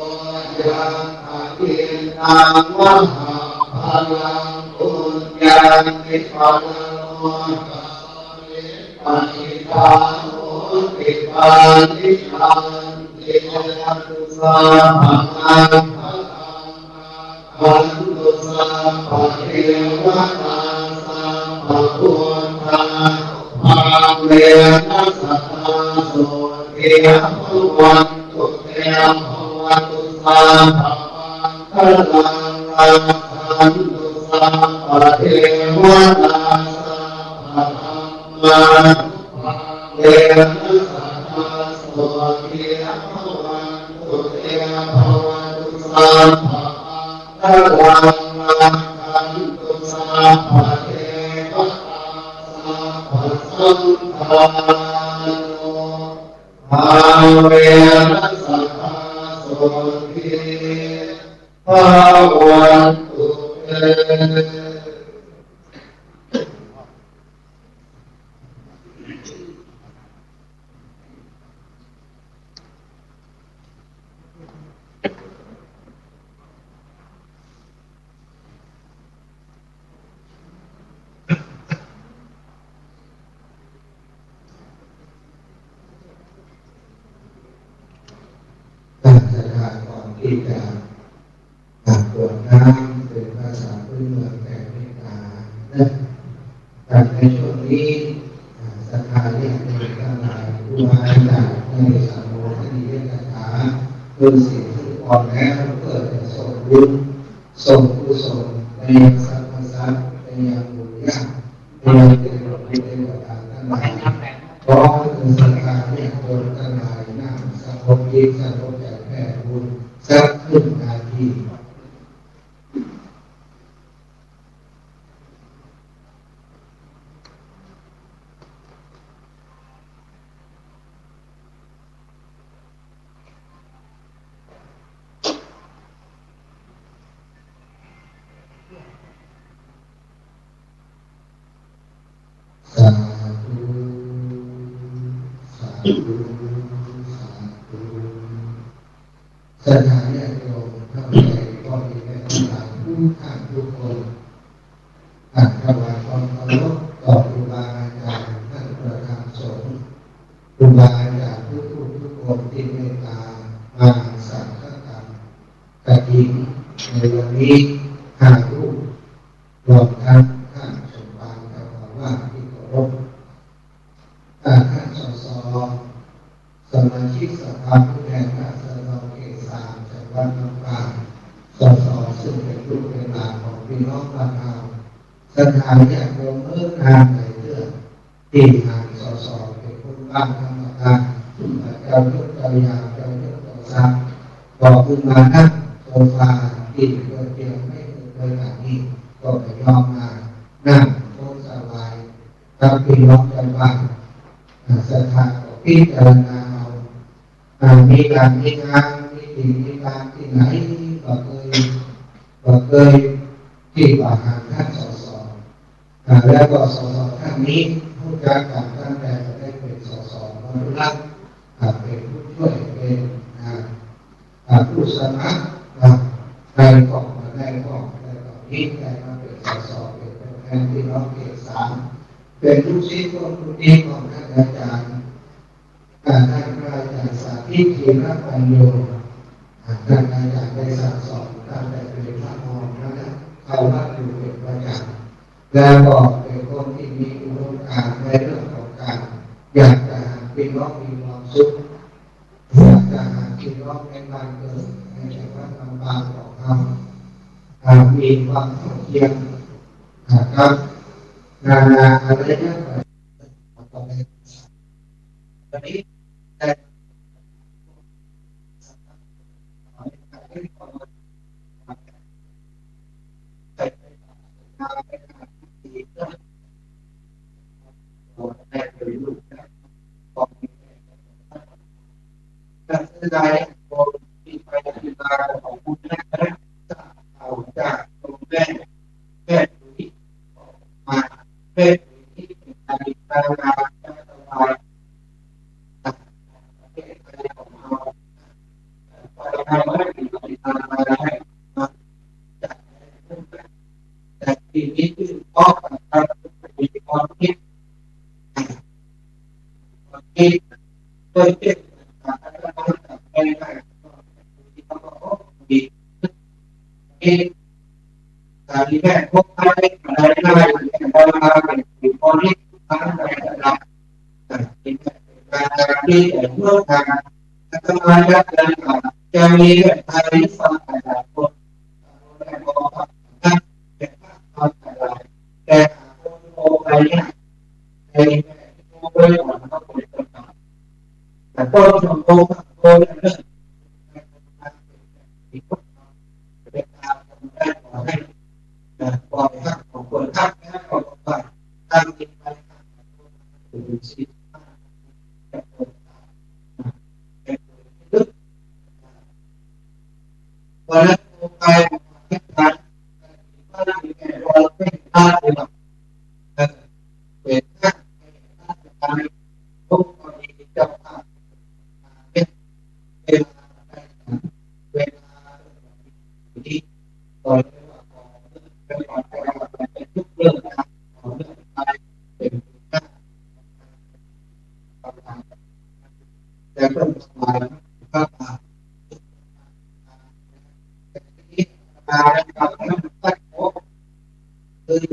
S2: ยังอาทินังมหาพลังปุญญาณิปันโนปฏิทาโหติปานิทังติยันตุสาหังพันตุสาภะเทวตาสัมภะพุทธาภาเวนัสสะโสเทภวันตุเตภวันตุสาภะลังรังพันตุสาภะเทวตาสัมภะธัมมาเวนัสสะโสเทภวันตุเตภวันตุสาภะลังรังพันตุสาภะเทวตาสัมภะสังฆาโนภาเวนัสสะโสเทภวันตุเต
S5: ที่จะกรวดน้ำเป็นภาษาพื้นเมืองแต่เมตตาแต่ในช่วงนี้สถานที่เป็นทั้งหลายผู้มาจากในสามโมทนีเวทนาคือสิ่งที่อ่อนแล้วเพื่อจะส่งบุญส่งกุศลในสรรพสัตว์ในยังบุญญาในยังเทวดาเทวดาทั้งหลายขอถึงสถานที่คนทั้งหลายนั่งสงบจิตสงบใจแผ่บุญสักครึ่งนาทีสาธุสาธุสาธุสถานที่โยมทั้งหลายก็มีแม่ทั้งหลายทุกท่านทุกคนถวายความเคารพต่อครูบาอาจารย์ท่านประธานสงฆ์ครูบาอาจารย์ทุกคนที่เมตตามาสังฆกรรมกฐินในวันนี้5 รูปรวมทั้งท่านสมภารเจ้าอาวาสที่เคารพท่านสสสมาชิกสภาผู้แทนราษฎรเขต3จังหวัดลำปางสสซึ่งเป็นลูกเป็นหลานของพี่น้องบ้านเราสถานที่โยมงานในเรื่องที่ทางสสเป็นคนบ้านธรรมดาเจ้ายศเจ้ายามเจ้ายศเจ้าทรัพย์บอกคุณมานั่งโซฟาที่เกิดเตียงไม่เคยแบบนี้ก็ไปยอมมานั่งโค้งสบายกับพี่น้องชาวบ้านสถานพิจารณาเอามีการมีงานมีสิ่งมีการที่ไหนก็เคยที่ว่าหาท่านสสแล้วก็สสท่านนี้ผู้จัดการท่านแต่ได้เป็นสสบรรลุรักเป็นผู้ช่วยเป็นผู้สมัครได้ก็มาได้ก็นี้ได้มาเป็นสสเป็นตัวแทนที่น้องเขต3เป็นลูกศิษย์ของผู้นี้ของท่านอาจารย์ท่านอาจารย์สาธิตธีรปัญโยท่านอาจารย์ได้สั่งสอนท่านได้เป็นพระมรนะเข้าวัดอยู่เป็นประจำแล้วก็เป็นคนที่มีอุดมการณ์ในเรื่องของการอยากจะหาพี่น้องมีความสุขอยากจะหาพี่น้องในบ้านเกิดในจังหวัดลำปางของเรามีความเท่าเทียมครับนาอะไรเนี่ยตอนนี้แต่การแสดงของที่ไปที่มาของคุณแม่เอาจากตรงแม่ที่มาแม่ที่เป็นการดีการงานการสบายประเทศไทยของเราทำให้เป็นการทำอะไรให้มาจากแต่ทีนี้คือข้อสำคัญมีความคิดโดยเฉพาะการทำงานที่ต้องมีการที่แม่พบอะไรอะไรอะไรแต่เราเป็นคนที่ทำอะไรต่างๆเป็นการที่เมื่อการทำงานต่างๆจะมีอะไรฟังต่างๆคนแต่ก็ตั้งแต่ฟังต่างๆแต่คนโตไปเนี่ยในโตไปก่อนก็เป็นต่างๆแต่คนโตเนี่ยเป็นการทำได้ขอให้ความรักของคนทักแม้ของคนตั้งใจไปถึงชีวิตวันนั้นไปที่ทางก็ได้มีการรอไม่ได้เลยหรอกเป็นท่านการทุกคนที่เจ้าภาพเป็นเวลาที่ต่อยเป็นความเป็นทุกเรื่องของเรื่องไปเป็นการแต่เรื่องสบายก็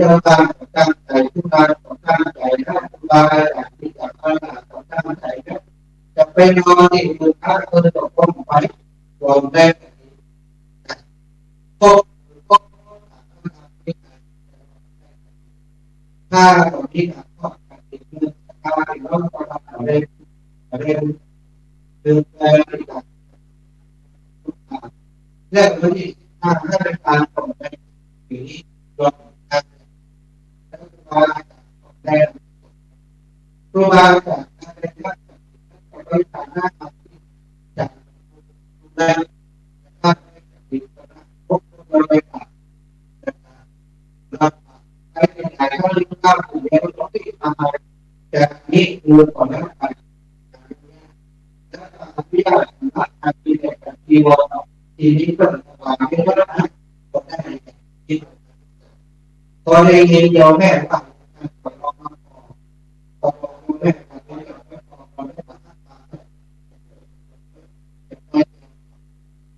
S5: จ้าการตั้งใจทุกการตั้งใจนะทุกการอย่างที่จะตั้งใจนะจะเป็นนอนที่มือข้าคนตกลงไปรวมได้ก็ถ้าตรงนี้ก็ติดมือการที่เราทำอะไรเรื่องเรื่องอะไรต่างๆและวันนี้ถ้าได้การตรงไปอยู่นี้รวมกันได้ครูบาอาจารย์ได้รับการบริหารหน้าที่จากได้ท่านได้พบกันไปรับใช้ในการเข้าเรียนรู้ผู้เรียนรู้ที่ทำอะไรจากนี้ดูก่อนแล้วกันแล้วก็วิทยาศาสตร์การเรียนการที่ว่าที่นี้ก็มาเป็นวัฒนธรรมก็ได้ที่ตอนเรียนเดียวแม่ต่าง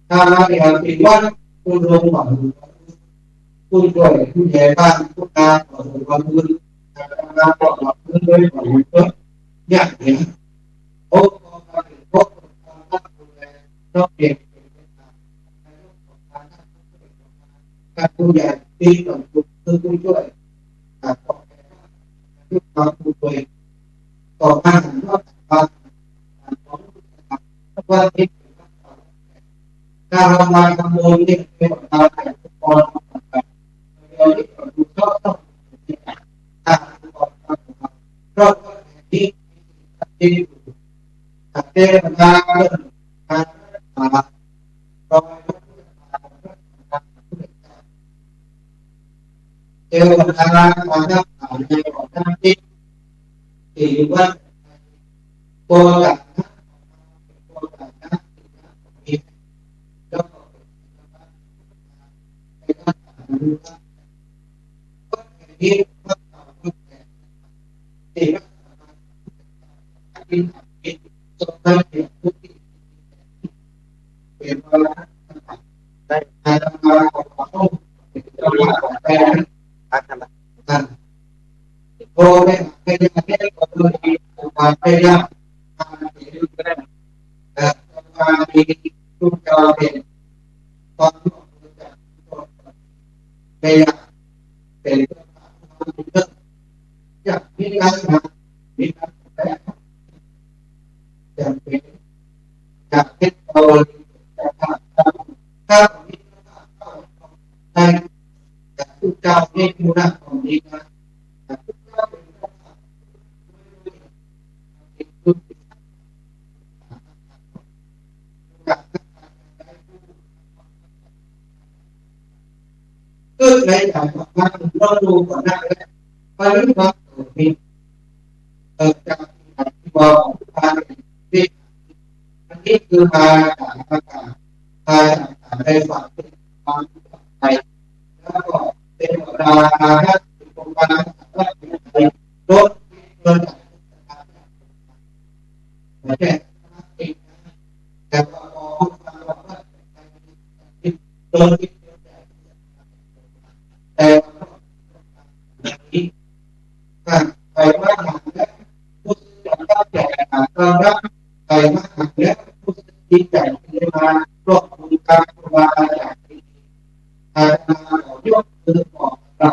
S5: ถ้าเราอยากคิดว่าคุณลงหวังผู้ช่วยผู้ใหญ่บ้านผู้การขอสมความรู้การปลอดภัยเพื่อด้วยความรู้อยากเห็นโอ้การเห็นโอ้การตั้งดูแลต้องเก็บการผู้ใหญ่ที่ต้องผู้ช่วยการปลอดภัยทุกความผู้ช่วยต่อมาถึงว่าว่าที่การทำงานทำโดยที่เป็นการแต่งตัวโดยที่ดูชอบต้องการชอบที่ที่ตัดเต้นการเรื่องการรอเจอปัญหาความยากลำบากในของท่านที่ว่าตัวกับตัวกับแล้วก็ไปทำดูก็ที่ว่าที่ที่ที่สมการเปลี่ยนทุกที่เปลี่ยนมาได้ทำงานของเขาจะว่าของแฟนกันโอ้ไม่ไม่ได้ไม่ได้ก็ตัวนี้ความพยายามการเปลี่ยนก็ได้การมีทุกการเป็นความรู้จักพยายามเป็นอย่างนี้การทำมีการแก้จำเป็นจากเทคโนโลยีจากถ้ามีได้จากทุกเจ้าเอกมุนาของนี้นะจากทุกเจ้าเป็นทุกก็ในการทำงานเราดูก่อนหน้านี้ไปเรื่องความตัวนี้จากที่ว่าของการที่อันนี้คือมาจากอากาศมาจากในฝั่งที่ความไทยแล้วก็เป็นราคาที่โครงการว่าไทยลดเงินไม่ใช่แต่พอฟังว่าโดนแต่ที่ไปว่าหนักและผู้จัดการแจกตอนรับไปว่าหนักและผู้ที่แจกที่มาร่วมมือการครูบาอาจารย์ที่อาจารย์ขอยกมือบอกเรา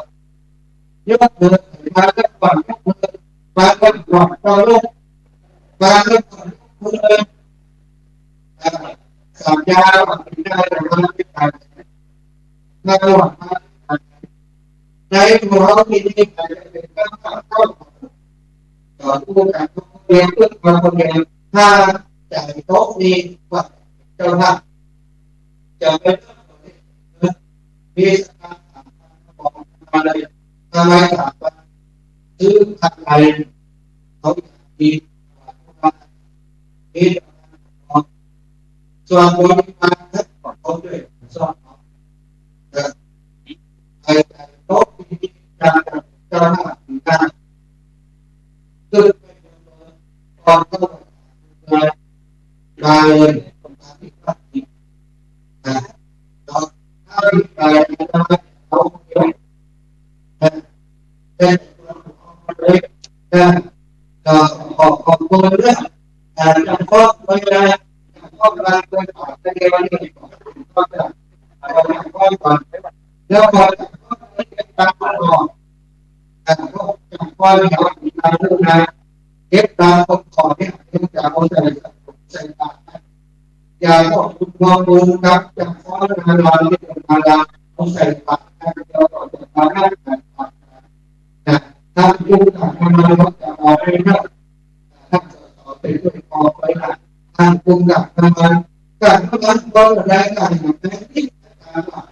S5: ยกมือมาก็ก่อนยกมือมาก็ก่อนต่อลูกมาก็ก่อนมือเลยสัญญาว่าที่ได้แต่มาไม่ทันในระหว่างในหัวที่นี่ใครเป็นการเข้าต่อผู้การเรียนเพื่อความคนเรียนถ้าจ่ายโต๊ะนี้ว่าเจ้าท่านจะเป็นมีสการของอะไรทำไมถามว่าซื้ออะไรเขาดีมีส่วนบริการของเขาด้วยส่วนไอ้โต๊ะที่การเจ้าหน้าที่การซึ่งความเข้าใจรายละเอียดของการที่ปฏิบัติเราถ้ามีรายละเอียดเขาเยอะ
S2: เป็นเลยนะขอบคุณเรื่องยังก็ไม่ได้ยังก็กำลังไปต่อในวันนี้ก็จะยังก็ก่อนแล้วก็ตามมาต่อยังก็มีการเรื่องนะเก็บตามคนก่อนเนี่ยจะเอาใส่ตาอย่าก็คุณมองดูครับจะฟ้องงานเราที่เป็นงานเราต้องใส่ตาเราต่อจากการนั่งกันนะถ้ายุ่งกับงานเราจะออกไปเรื่อยถ้าต่อไปด้วยออกไปนะทางกลุ่มกับงานการทำงานก็ได้การอย่างนี้การว่า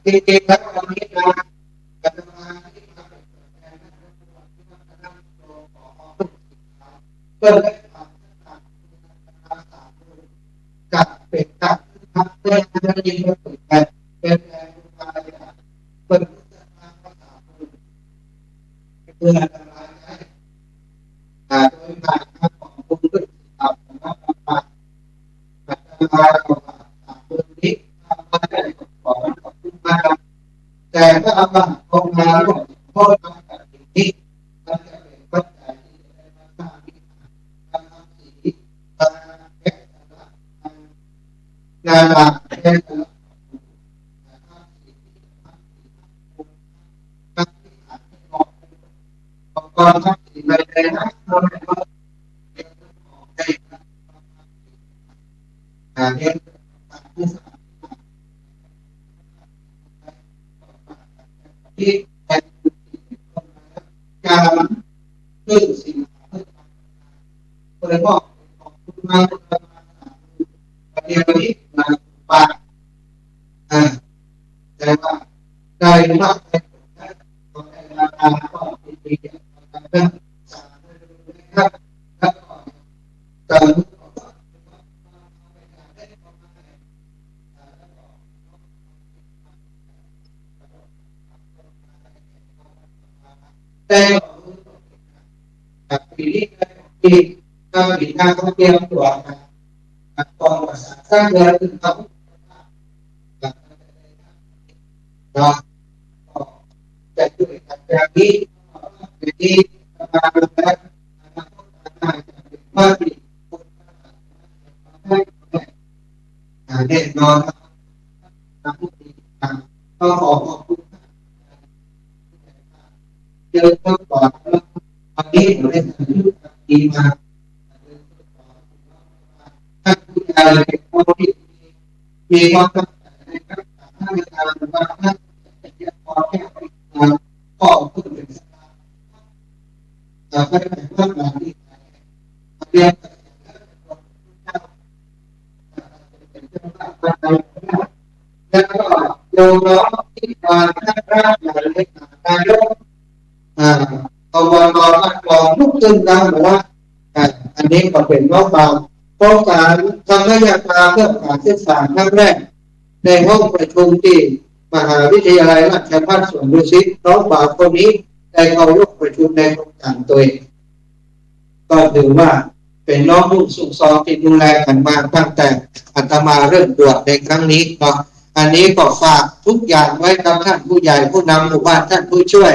S2: จริงๆแล้วตอนนี้นะการทำงานที่ทำเพื่อให้กับเป็นกับทำเพื่อให้ยินดีกับเป็นแรงกายเพื่อเพื่ออะไรโดยการของคุณด้วยตับของมามาของตัวนี้มาได้ของคุณมาแต่ถ้าเอาของมาของพ่อมาจากนี้มันจะเป็นปัจจัยที่ได้มาสร้างงานหลักเป็นองค์กรทั้งสี่ในใจนะเราไม่ต้องเรียนที่เป็นการเรื่องสิ่งโดยเฉพาะของคุณมาประเดี๋ยวนี้มาปากแต่ว่าได้มากในราคาก็ดีๆการสามนะครับแล้วก็การแต่ปีนี้ปีก็ปีหน้าเขาเตรียมตัวก่อนภาษาสร้างเดือนถึงเขาเราจะด้วยกันแบบนี้ที่มาแล้วมาดีแน่นอนก็ขอบคุณเจอต้องก่อนวันนี้เราได้ทำดีมาถ้าคุณยายเป็นคนที่มีความตั้งใจในการทำงานว่าท่านจะพอแค่งานก็พูดเป็นสถานจะไม่เป็นเรื่องงานที่เรียนแล้วก็โยมน้องที่มาท่านร่างใหญ่เล็กนายกอบตบ้านกลองลุกขึ้นนะบอกว่าอันนี้ก็เป็นน้องเบาโครงการทำให้ยาการเพื่อการศึกษาครั้งแรกในห้องประชุมที่มหาวิทยาลัยราชภัฏสวนดุสิตน้องบ่าวคนนี้ได้เข้าร่วมประชุมในโครงการตัวเองก็ถือว่าเป็นน้องผู้สุขซองที่ดูแลกันมาตั้งแต่อาตมาเริ่มบวชในครั้งนี้เนาะอันนี้ก็ฝากทุกอย่างไว้กับท่านผู้ใหญ่ผู้นำหมู่บ้านท่านผู้ช่วย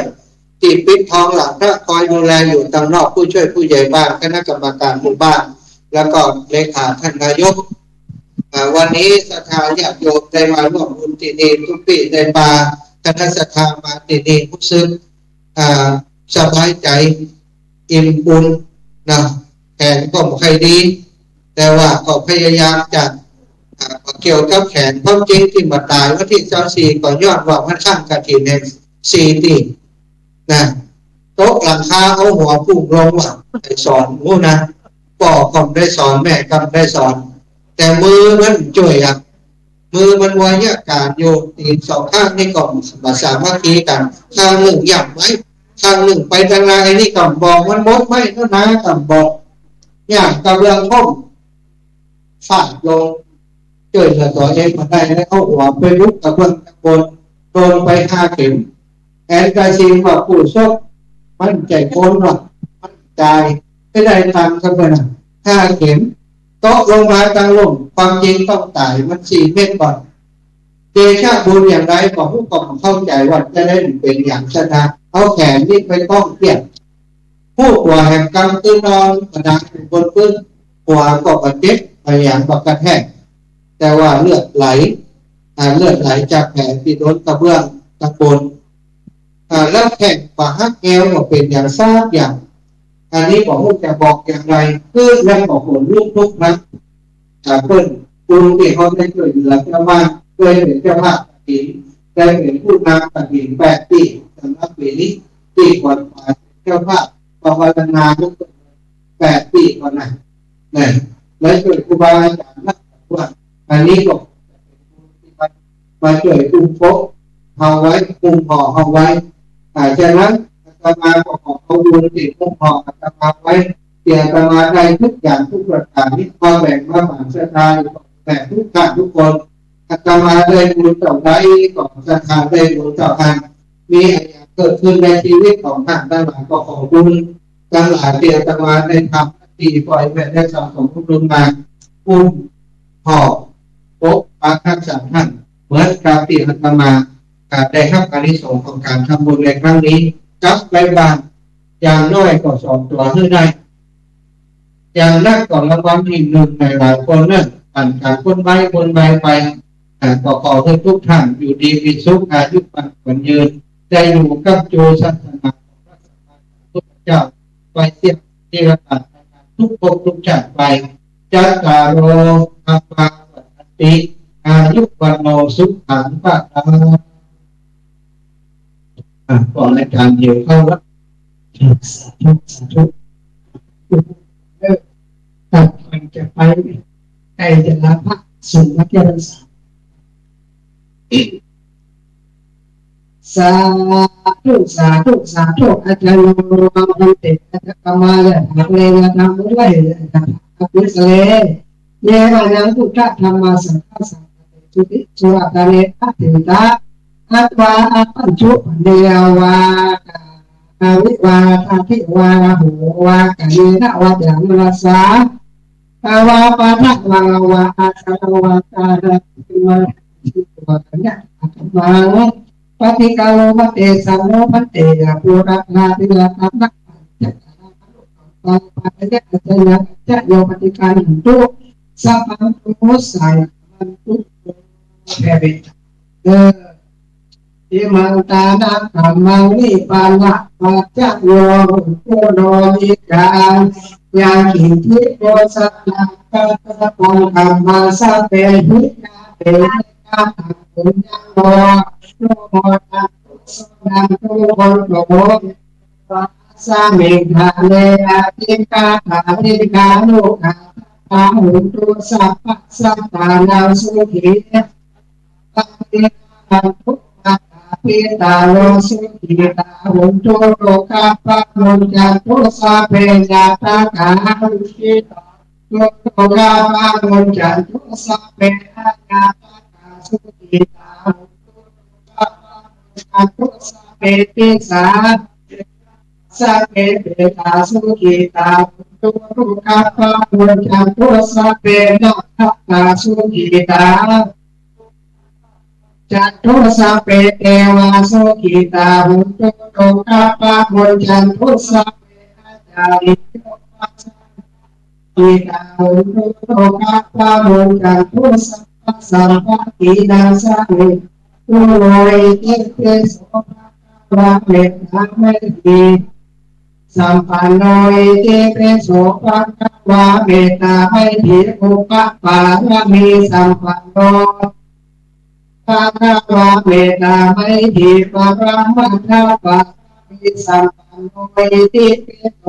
S2: ที่ปิดทองหลังพระคอยดูแลอยู่ตางนอกผู้ช่วยผู้ใหญ่บ้านคณะกรรมการหมู่บ้านแล้วก็เลขาท่านนายกวันนี้ศรัทธาญาติโยมได้มาร่วมบุญที่นี่ทุกปีได้มาคณะศรัทธามาที่นี่ผู้ซึ่งสบายใจอิ่มบุญนะแขนก็ไม่ค่อยดีแต่ว่าก็พยายามจะเกี่ยวกับแขนความจริงที่มาตายวันที่24ก่อนยอดว่ามันข้างกะทิใน4ตีนะโต๊ะหลังคาเอาหัวพุ่งลงว่าได้สอนมูนะพ่อก็ได้สอนแม่ก็ได้สอนแต่มือมันจ่วยมือมันวายการโยนตีนสองข้างนี่ก็มาสามัคคีกันข้างหนึ่งหยับไว้ข้างหนึ่งไปทางไหนนี่ก็บอกมันมดไม่นั่นนะก็บอกอย่างกำลังพ่มฝาดลงเกิดเหตุตัวเองมาได้แล้วเอาหัวไปลุกตะเบื้องตะบนโดนไป5 เข็มแอนกาซีว่าผู้ซกมันใจโคนว่ามันใจไม่ได้ทำกันเลย5 เข็มตกลงมาตั้งลมความจริงต้องตายมัน4 เมตรก่อน ชะบุญอย่างไรก็ผู้กองเข้าใจว่าจะได้เป็นอย่างชนะเอาแขนนี่ไปต้องเปียกผู้หัวแห่งกำตื้นอนกระดังบนพื้นหัวก็กระเจ็บพยายามกระแทกแต่ว่าเลือดไหลจากแผลที่โดนกระเบื้องตะโกนแล้วแข่งป่าฮักแก้วก็เป็นอย่างทราบอย่างอันนี้บอกว่าจะบอกอย่างไรคือเรื่องของคนลูกทุกนั้นเพิ่นคุณที่เขาได้ช่วยเหลือเจ้าบ้านช่วยเหลือเจ้าบ้านปีได้เป็นผู้นำตัดสิน8 ปีสำหรับปีนี้ปีก่อนมาเจ้าภาพภาวนาทุก8 ปีก่อนนะเนี่ยแล้วช่วยครูบาอาจารย์นักว่าอันนี้ก็มาช่วยอุ้มโป๊ะเอาไว้อุ้มห่อเอาไว้จากนั้นอาตมาก็ขอเอาบุญติดอุ้มห่ออาตมาไว้เตียอาตมาได้ทุกอย่างทุกประการนี้มาแบ่งมาผ่านศรัทธาแบ่งทุกท่านทุกคนอาตมาได้บุญต่อไปก่อนศรัทธาได้บุญต่อท่านมีอะไรเกิดขึ้นในชีวิตของท่านทั้งหลายก็ขอบุญทั้งหลายเตียอาตมาได้ทำที่ปล่อยแผ่ได้สั่งสมบุญมาอุ้มห่อโป๊ะปาทักษะท่านเหมือนกับที่อาตมาได้รับการนิสงส์ของการทำบุญในครั้งนี้กับไปบ้านอย่างน้อยก็2 ตัวให้ได้อย่างนักก่อนละวันที่1ในหลายคนนั่นผ่านการคนใบไปก็ขอให้ทุกท่านอยู่ดีมีสุขอายุมั่นขวัญยืนได้อยู่กับโจศาสนาของพระสัมมาสัมพุทธเจ้าไปเสียเจริญทุกภพทุกชาติไปจัตตารโอธรรมาวัฏติอายุวันโนสุขังภะลังก่อนในการเดียวเข้าวัดสาธุตัดมันจะไปใกล้จะลาพระสุนทรรักษาสาธุอาจารย์มันเตะอาจารย์กรรมายะนักเลงนำด้วยอาจารย์เลเยว่ายังพุทธธรรมสังฆสังฆจุติสุอาการเนตัติตาอัตวาปัญจุเดียวาวิวาทาธิวาหูวากเยนะวาจังรัสสาวาปะทะวาอาสาวาตาติวาทิวากัญญาอัตมังปฏิกาโลมะเตสัมโนพันเตยะปุระนาติลาตัมนะจักขานาปัจจะอัจฉริยะจะโยปฏิการหิตุสัพพังตุสายมันตุเทวิอิมังตานะธรรมังนิปานะปัจจโยโกโนนิกายังขิทิโกสัตตังกัตตะปังธรรมาสัพเพหินาเปนะปุญญโมโนโมตัสสะนันตุโกโตสามิฆาเลอะติกาถาริกาโลกาตาหุตุสัพพะสัตตานังสุขีปัจเจตันตุปิตาโลสุขิตาหุนตุโลกาปะมุญจันตุสัพเพญาตากาลุขิตาโลกาปะมุญจันตุสัพเพญาตากาสุขิตาหุนตุโลกาปะมุญจันตุสัพเพติสาสัพเพเตตาสุขิตาหุนตุโลกาปะมุญจันตุสัพเพนาคาสุขิตาจัตตุสัพเพเทวาสุขิตาหุนตุโลกาปะมุญจันตุสัพเพอาจาริโยปัสสะขิตาหุนตุโลกาปะมุญจันตุสัพพะสัมปะกินังสัพเพตุโลอิติเตโสภะคะวะเมตตาเมติสัมปันโนอิติเตโสภะคะวะเมตตาเมติอุปปารมีสัมปันโนภะคะวะเมตตาไมตรีปรมัตถะปะมิสัมปันโนอิติปิโส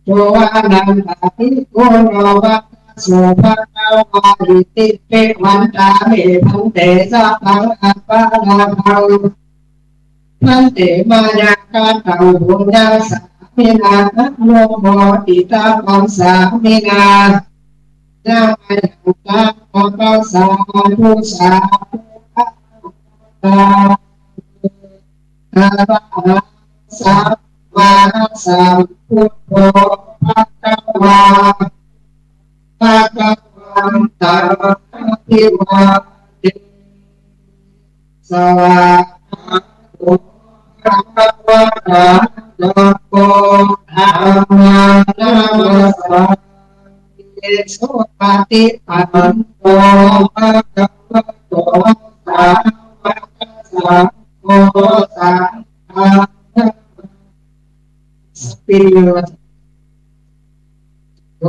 S2: โตอนันตติโกโนภะสุภะคะวะอิติปิวันตาเมพันเตสัพพังอัปปะนาภังพันเตมายากาตังบุญญาสามินานะโมโหติตาปังสามินานามัยตาปัสสะทุสาตาอาภะสัมมาสัมพุทโธภะคะวาภะคะวันตาธิวาเต
S3: สวากขาโตภะคะวะตาธัมโมธัมมังนัมสสามิโสปฏิปันโตภะคะวะโตสาวกสังโฆสังฆังปิโยโย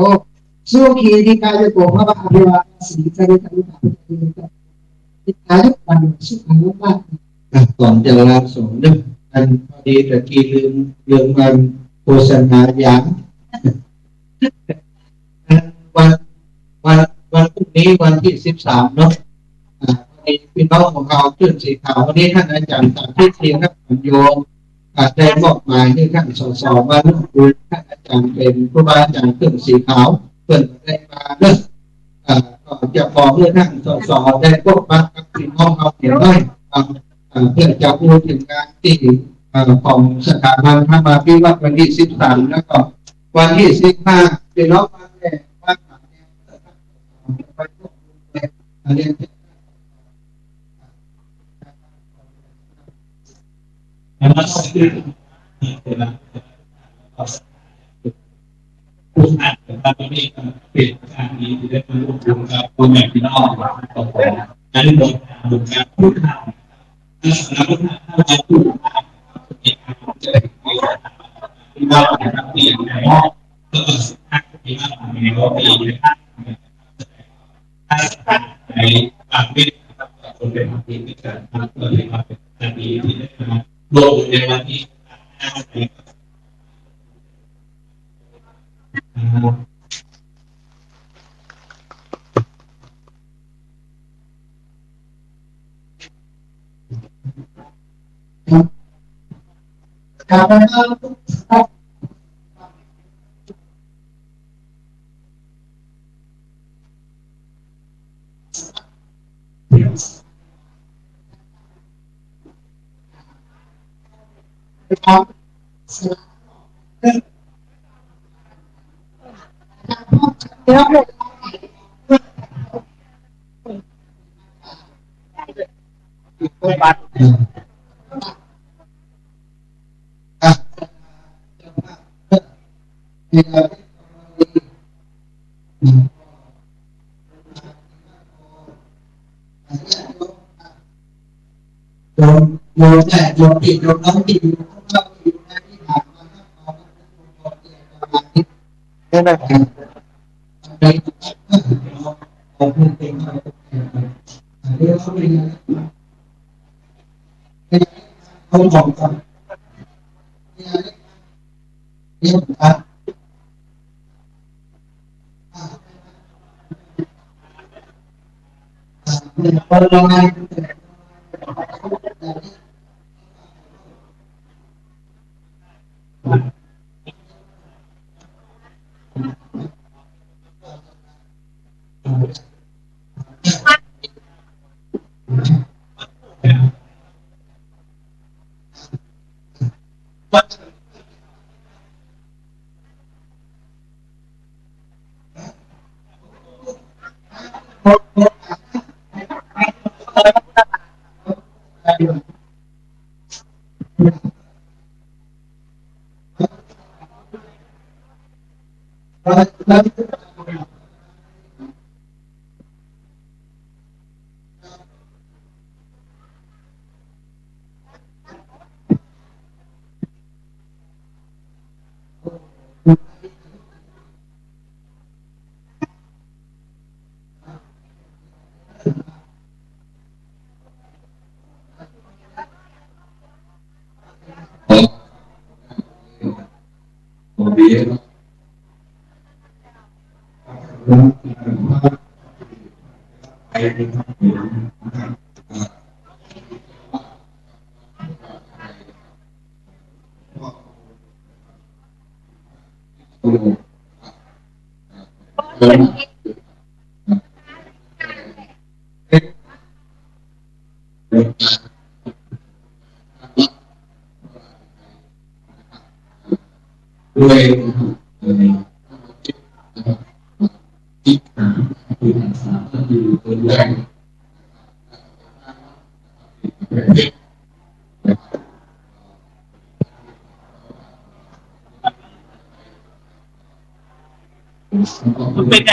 S3: สุขีติกายโกภวะอภิวาทสีจริตวิปัสสนาติกายปัญสุขังมาก
S5: ก่อนจะลาสงฆ์เนี่ยอันพอดีตะกี้ลืมวันโฆษณาอย่างวันวันวันพรุ่งนี้วันที่13เนาะวันนี้พี่น้องของเราขึ้นสีขาววันนี้ท่านอาจารย์สาธิตเทียนครับโยมได้มอบหมายให้ท่านสสมาร่วมคุยท่านอาจารย์เป็นผู้บาอาจารย์ขึ้นสีขาวเปิดได้มาเนอะก็จะขอเพื่อท่านสสได้พบปะกับพี่น้องเราเห็นด้วยเพื่อจะพูดถึงงานที่ของสถาบันพระมาพิวัตรวันที่13แล้วก็วันที่15พี่น้องมาเนี่ยมาถามเนี่ยไปพบเนี่ยเรียน
S4: ผู้อ่านแต่ตอนนี้เป็นการนี้ที่ได้มาร่วมกับพ่อแม่พี่น้องของผมอันนี้โดยการพูดข่าวแล้วก็ถ้าจะพูดจะที่ว่าการเปลี่ยนในห้องก็สุดท้ายที่ว่าในรอบปีนะครับถ้าในบางเรื่องคนเป็นที่มีการทำก็เลยมาเป็นการดีที่ได้มาลงในวันที่
S3: ครับเดี๋ยวบัตร
S5: โยมแต่โยมติดโยมน้องติดโยมเราติดนะที่ถามมาแล้วเราติดประมาณนี้นี่นะครับผมเป็นเรื่องเขาเป็นเขาบอกกันเรื่องการเป็นคนละไงด้วยที่หาคือสามก็คือคนแรก
S4: เป็นไง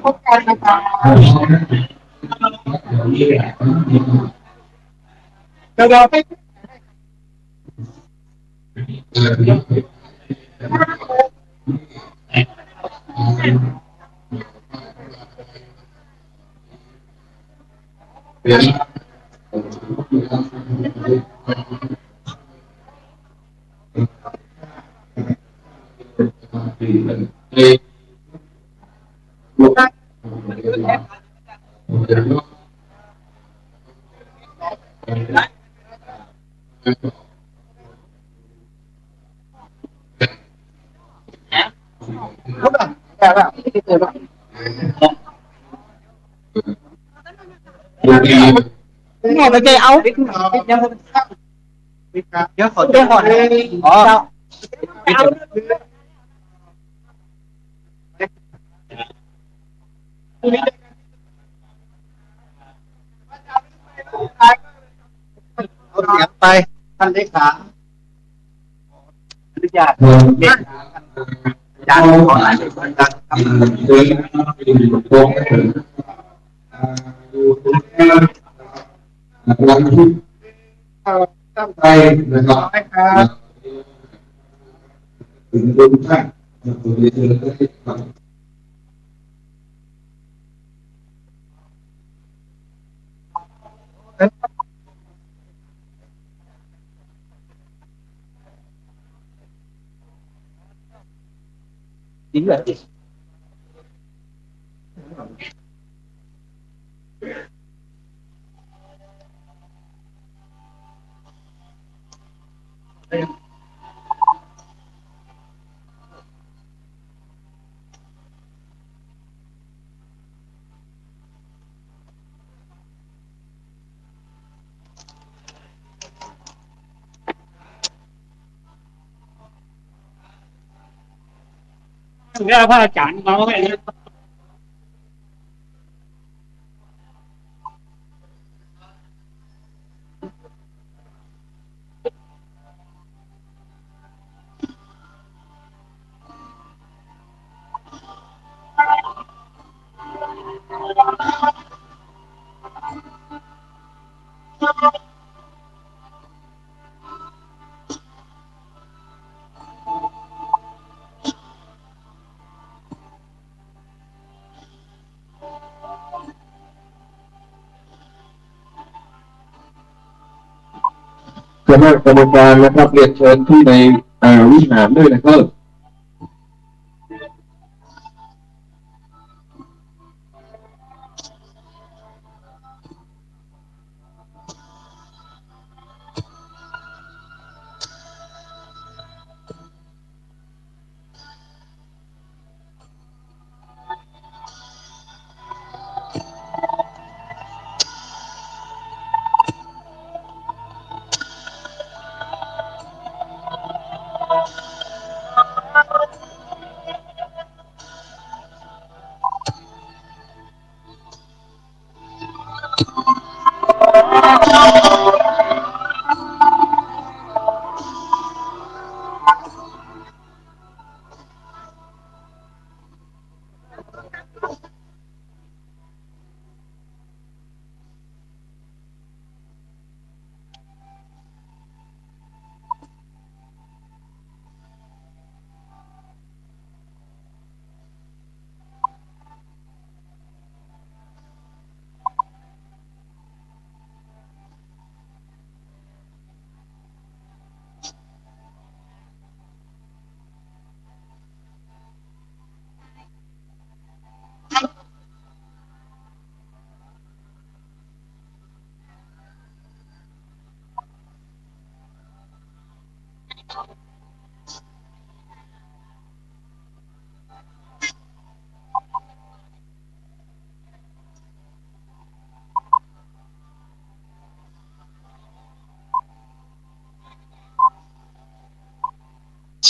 S1: พบกันนะคะเราไปแม่ไปเจอเอาเดี๋ยวขอเดี๋ยวก่อนอ๋อเอาเสียงไปท่านเลขาอนุญาตเด็กอาจารย์ขอหลายคนดังตั้งใจนะครับถึงทุกท่านจริงเหรอถึงได้พระอาจารย์มาไว้
S5: คณะกรรมการนะครับเรียนเชิญที่ในวิหารด้วยนะครับ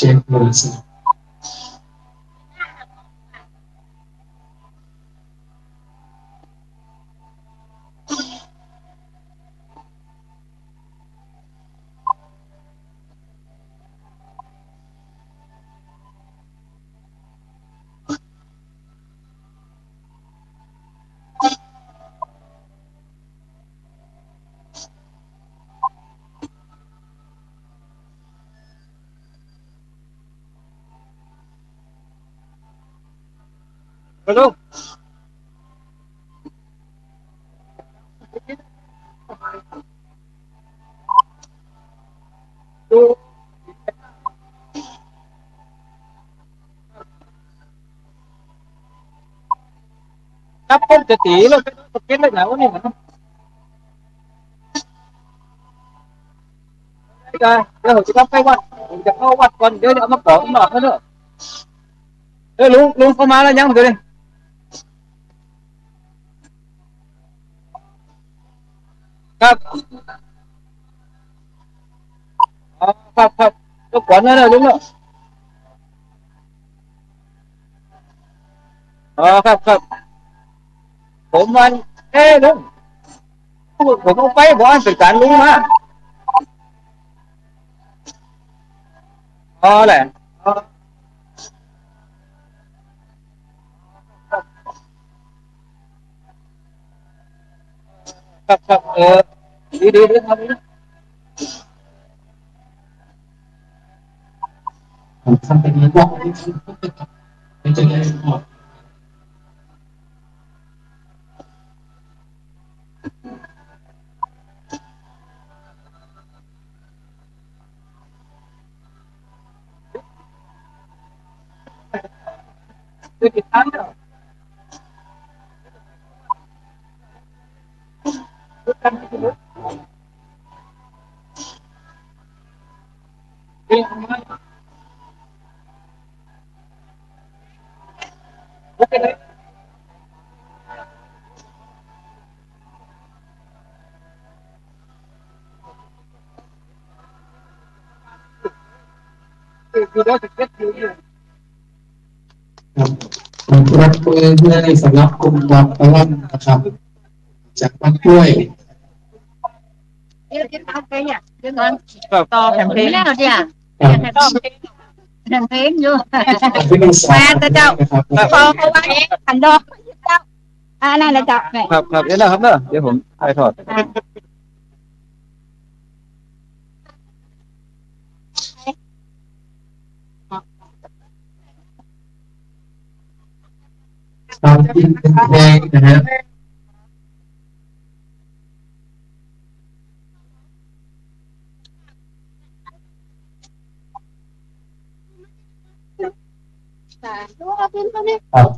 S4: ช็คเลยสิ
S1: ไปลูกดูนับเป็นจะตีแล้วเป็นกินได้แล้วนี่มันไม่ได้เดี๋ยวผมจะต้องไปวัดผมจะเข้าวัดก่อนเดี๋ยวเอามาขอหน่อยเขาเนอะลุงเข้ามาแล้วยังเดี๋ยวนี้ครับอ๋อครับรบกวนนะลุงเนอะอ๋อครับผมมันลุงผมเอาไปบอกเป็นการลุงมาอ๋อแหละอ๋อครับดีครับ
S4: ผมทำเป็นนี้บอกไม่จะได้หมด
S1: ติดตามเนอะโอเคเลยคือเราจะเก็บอยู่
S4: ผมรับเพื่อในสำหรับกลุ่มวัดตะวันนะครับจากบ้านกล้วย
S1: ครับ
S6: to thèm phím nào chị à
S4: ครับ
S6: thèm phím vô
S4: ที่มีสา
S6: mà
S4: ร
S6: tao chọc
S4: นะครับ
S6: to không ăn thành đô này là chọc này
S1: ครับเดี๋ยวนะครับเนอะเดี๋ยวผมถ่ายทอด
S6: à.
S4: ตามที่เป็นแดงนะฮะครับ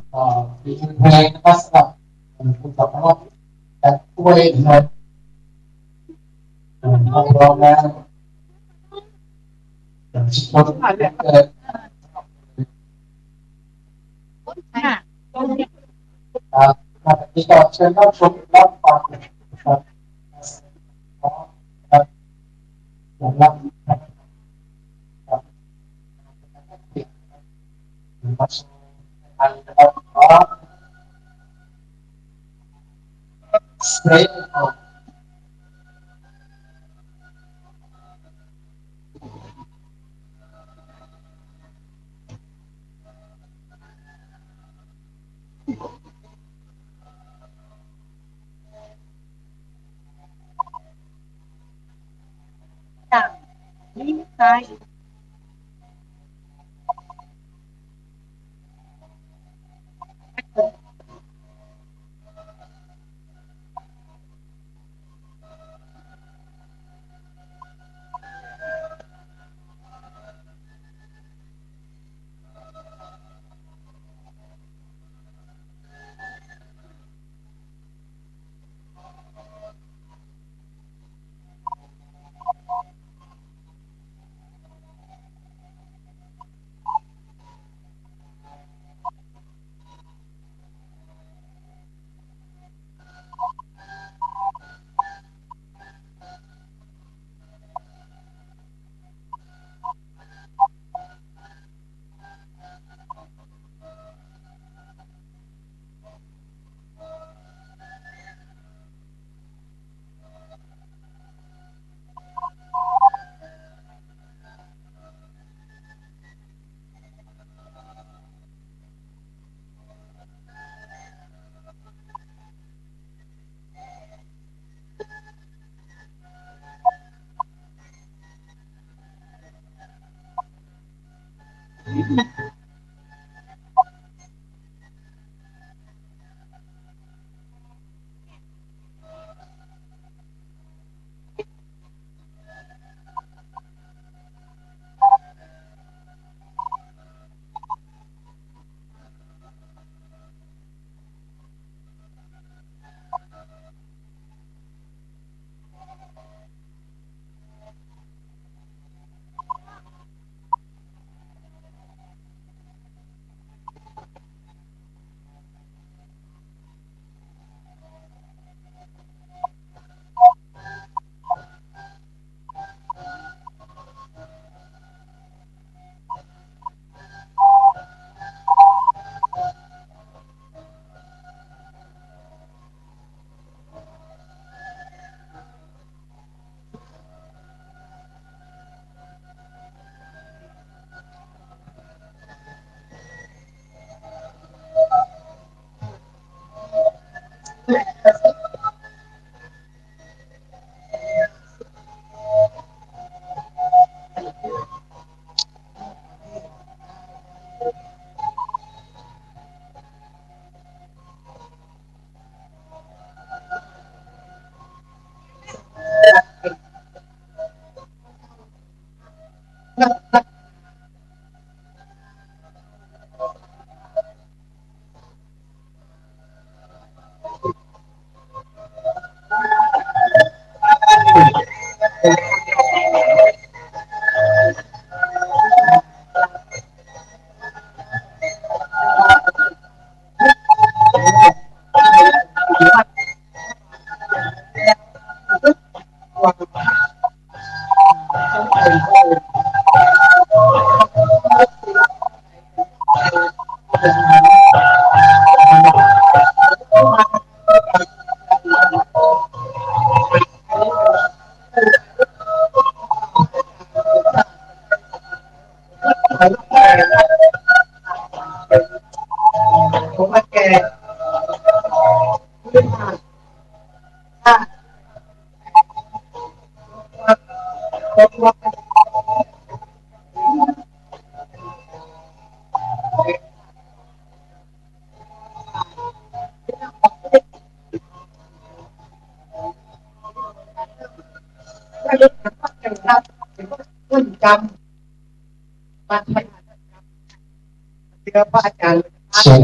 S4: มีแดงนะครับสำหรับคุณสำหรับแต่กล้วยนะครับรองแล้วชิคกี้พายเกิด
S6: À.
S4: ครับที่ต่อเชิญรับชมรับฟังนะครับครับรับรับชมนะครับสเปรย์
S6: Sai.
S3: ผมว่าแกต้นจำมาใช้เชื้อพระอาจารย์
S4: สูง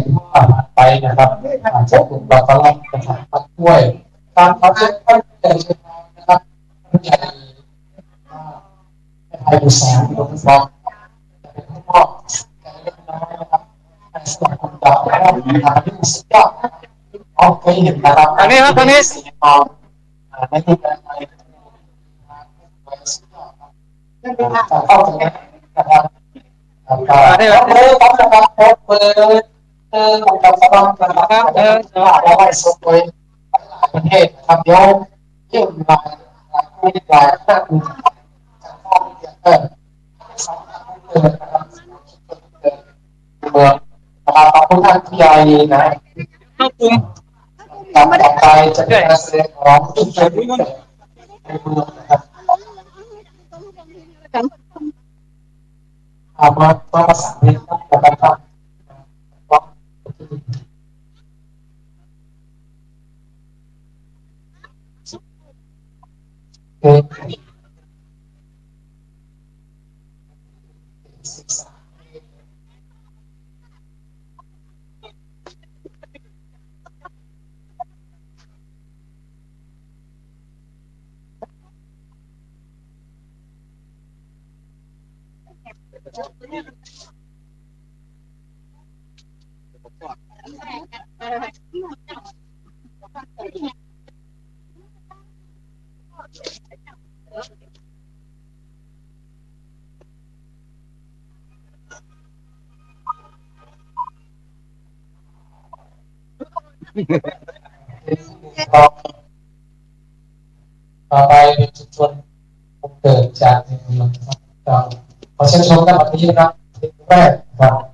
S4: ไปนะครับอาจจะถูกเราก็รับนะครับพักด้วยการพักก็จะใช้นะครับใหญ่ไทยดูแสงลงฟองก็เล็กน้อยนะครับสำหรับคนต่อไปนะครับที่สุดยอดเอาเคยเห็นนะครับอันนี้ครับอันนี้สีทองในที่การไปเข้าถึงนะครับครับครับครับเบอร์ของกับสมาคมนะครับเราไว้ส่งไปหลายประเทศนะครับเดี๋ยวยื่นมาคุยกันถ้าคุณจะฟ้องเกิดสองเกิดนะครับเมืองนะครับขอบคุณท่านที่ใหญ่นะเข้ากลุ่มต่อไปจะเป็นการแสดงของทุกชนในเมืองนะครับมาประสานกันนะครับต่อไปเป็นชุมชนเกิดจากในเมืองนะครับขอเชิญชมกันแบบนี้นะครับแรกครับ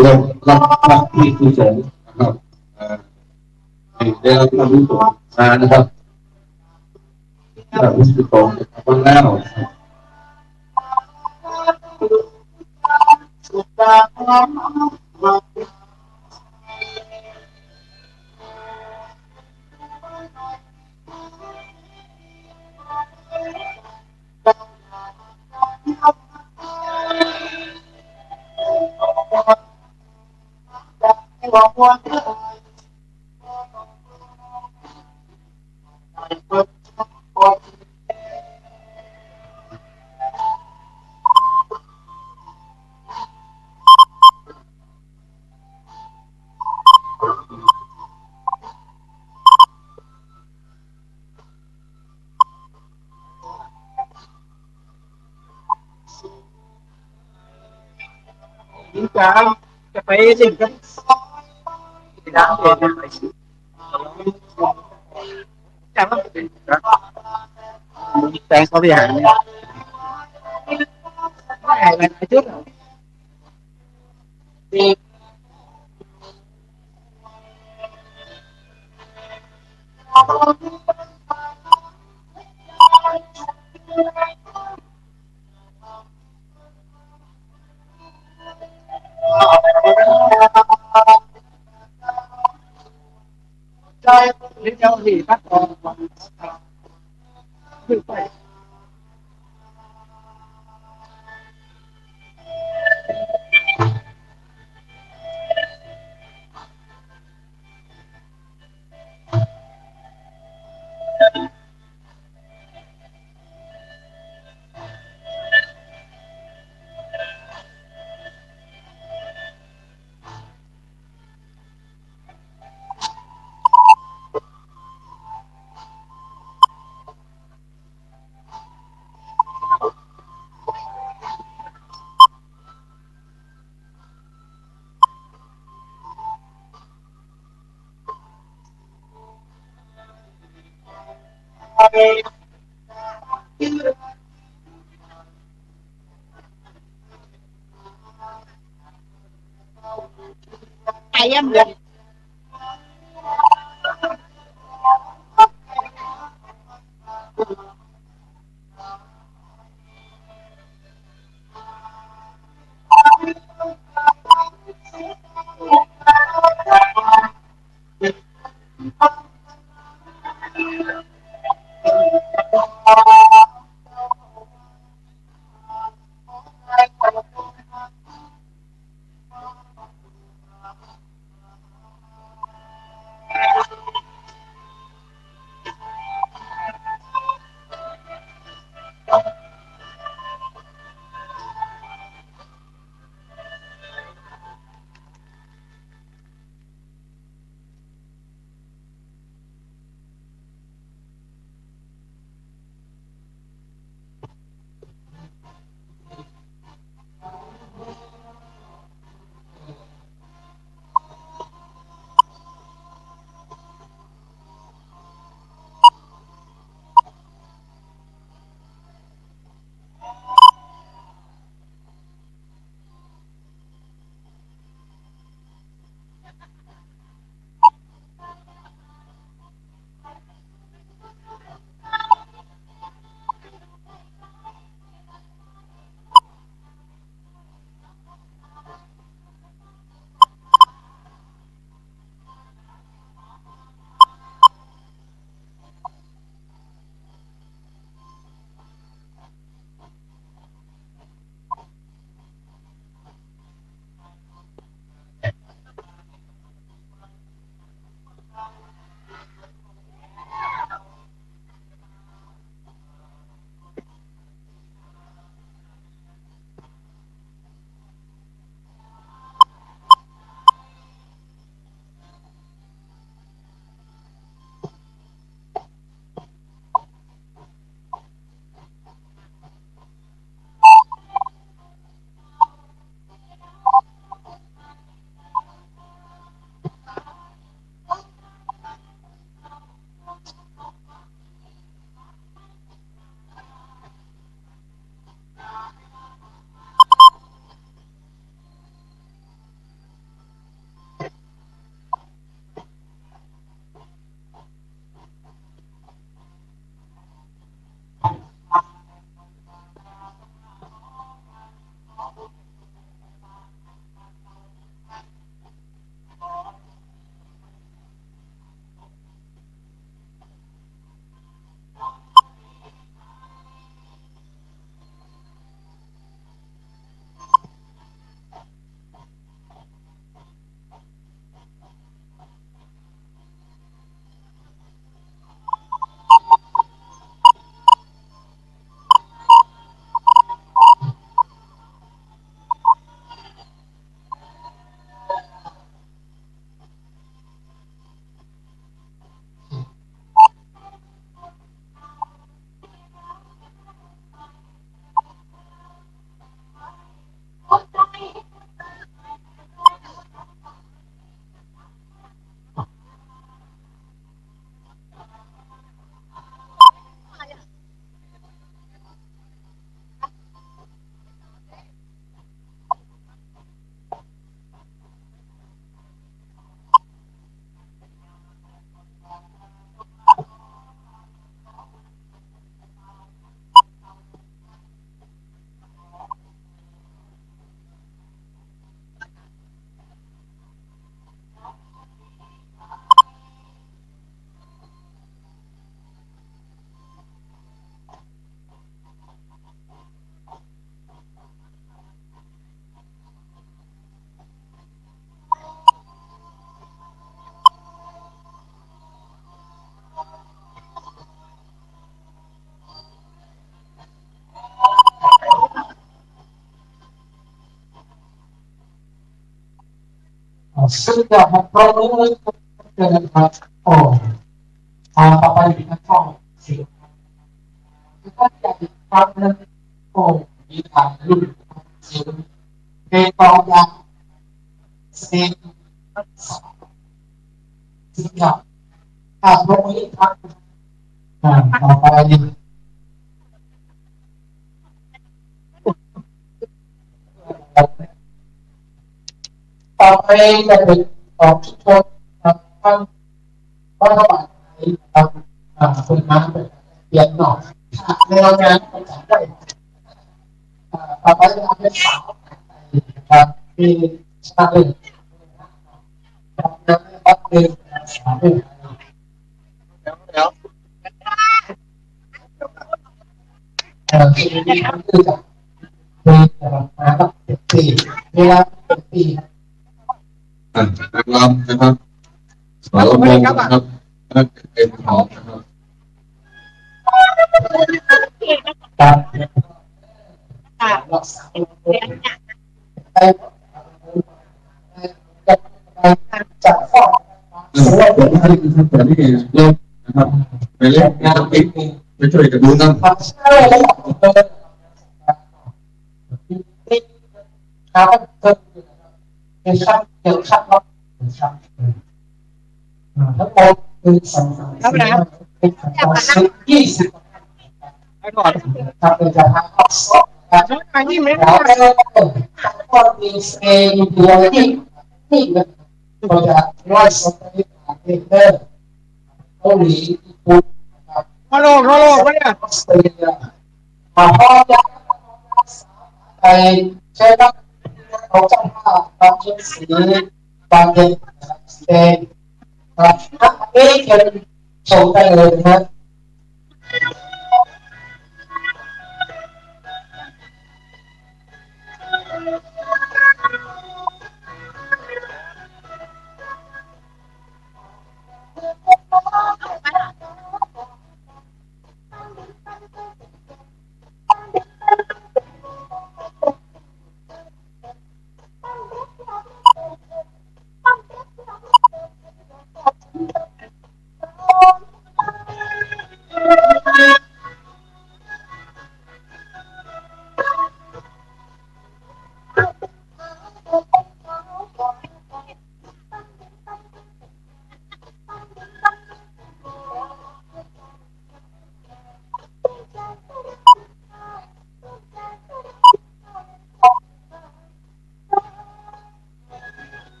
S5: รับที่กุศลนะครับได้รับความรู้สึกมานะครับความรู้สึกของคนแล้ว
S1: นี่จะไปสิ่งกันร้านเด็ดไปจังแต่งเขาไปหาเนี่ยอะไรจุดใจหรือเจ้าที่ตัดต่อขึ้นไปไอ้ยังเดือด sudah memperoleh dengan oh apa yang kita sih kita jadi partner oh kita dulu kita yang siap kalau ini nah apa lagi sampai dari tujuan kan các bạn hãy phương án về tiền nọ nên là cái đây và cái là cái sáu thì gia đình trong cái bắt đi sáu đi thì không tư tưởng thì là bắt thì là thì
S5: นะครับสารวงนะครับเป็นของนะครับ
S1: จับข้อ
S5: ผมให้ท่านแต่นี่เล่นนะครับไปเล่นงานปิดไปช่วยกันดูนะ
S1: ครับเป็นขั้นเป็นขั้นล็อกทั้งหมดคือเป็น20ไปก่อนครับเป็นจะทำข้อสอบแล้วก็มีเซนเดียวที่เราจะไล่สอบไปเรื่อยๆเกาหลีญี่ปุ่นนะครับฮัลโหลวะเนี่ยออสเตรเลียมาพ่อจะไปใช้บ้างเขาจะบางเช่นสีบางเช่นสีแดงนะครับอันนี้จะส่งไปเลยนะ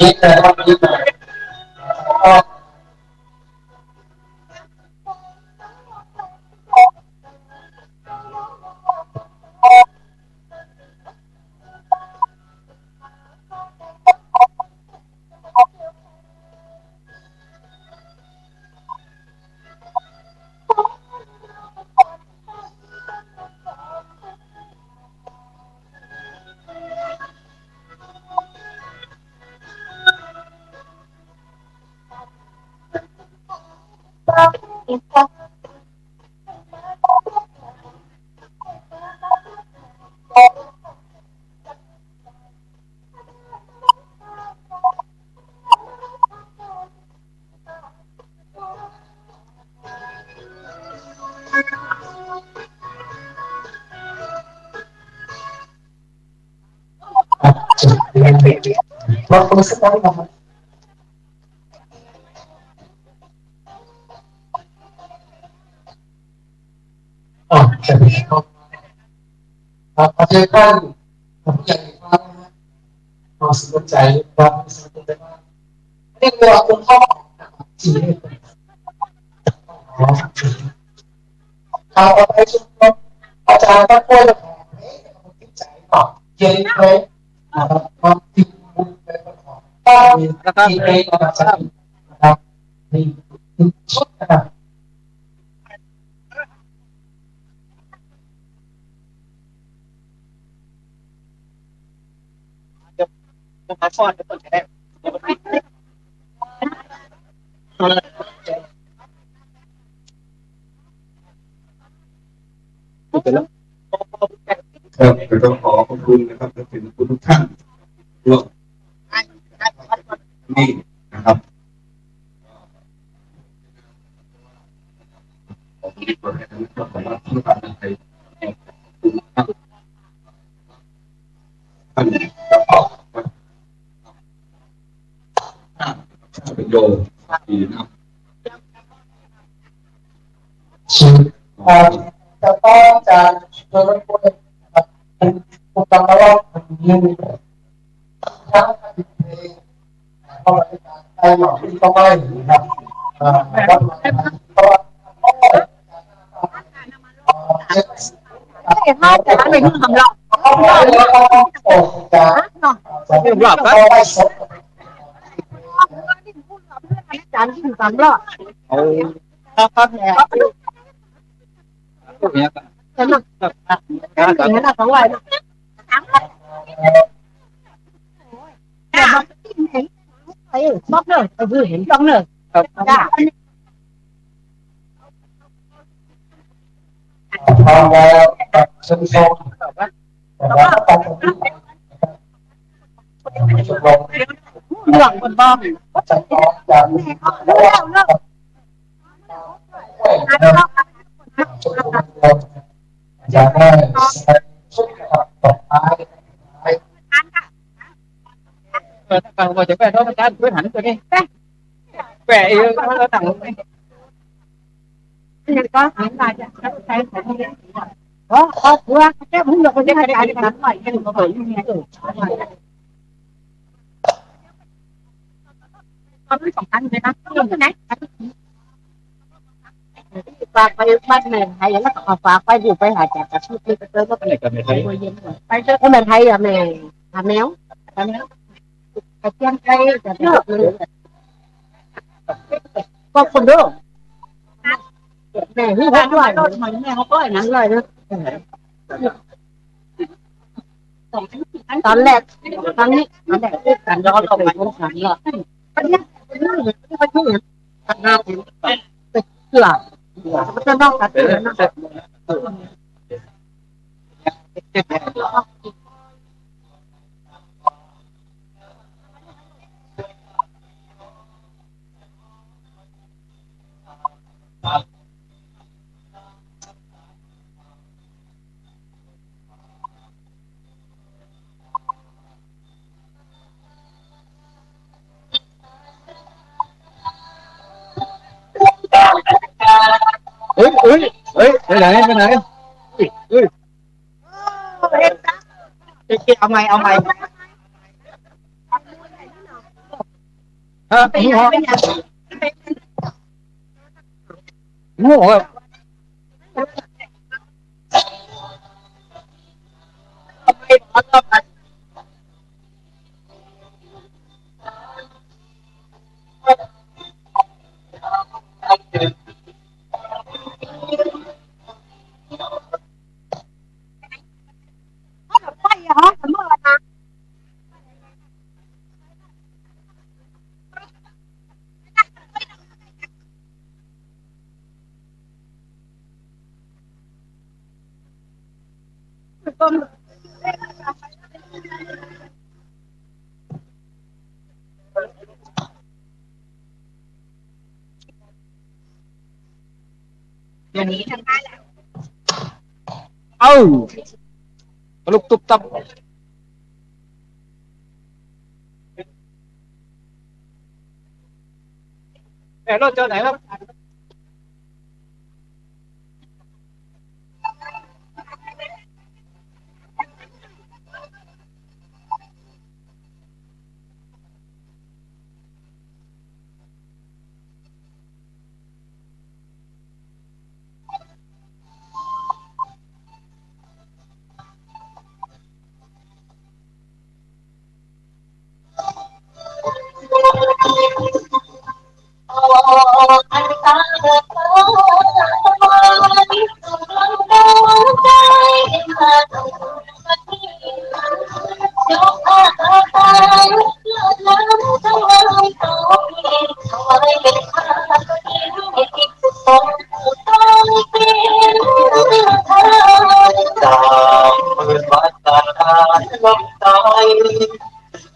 S1: ยิ่งแต่ว่ายิ่งแต่ก็ Waktu sekali banget. Oh, jadi apa sih kan? Jadi masih percaya bahwa sebenarnya ini kalau aku kok kalau itu acara aku ada mungkin saya jadi mati
S5: ครับก็ต้องขอขอบคุณนะครับถึงทุกท่านร่วมนี่นะครับขอบคุณตัวแทนทุกคนสามารถที่จะไปท่านประโยชน์ดีนะครับ
S1: จะต้องจากโดยคนอุปกรณ์ยืนทั้งเข้าไปไปหมอที่ก็ไม่นะครับ
S6: เห็นว่าแต่ละเป็นคำหลอกหลอกก็จานที่คำหลอกเอาครับเนี่ยสนุกอย่างนั้นสองวันบล็อกเนอร์คือเห็นบล็อกเนอร์จ้า
S1: ทำแล้วซึ่งทรงแต่ว่าต้อง
S6: หลังบนบ้อง
S1: จะต้องจากจะได้ชุดต่อไป
S4: ฟังว่าจะแปะเท่ากันพื้นหันตัวนี้แปะเองแล้วต่างไป
S6: นี่ก็หายใจจะใช้ของนี้อ๋อเพื่อแค่ผมอยากไปได้ขนาดนั้นหน่อยแค่มาเปิดยังไงความรู้สำคัญเลยนะที่ไหนฝากไปบ้านแม่ไทยแล้วก็ฝากไปอยู่ไปหาจากที่ไปเจอก็ไปกันไม่ได้ไปเจอคนไทยอ่ะแม่หาแมวหาแมวไปเที่ยงไกลจะเยอะเลยก็คนเดียวแม่ที่เขาด้วยแม่เขาก็อย่างนั้นเลยนะตอนแรกครั้งนี้ตอนแรกการย้อนเข้าไปของฉันละตอนนี้ไม่ใช่ทำงานเป็นเกลือมันจะนอกจากเกลือนะ
S4: ไปไหนเอาไม้ฮะงูครับ
S6: อย่างนี้ทำได้แล้ว
S4: เอ้าลูกตุ๊บตับ
S1: แต่รถเจอไหนครับ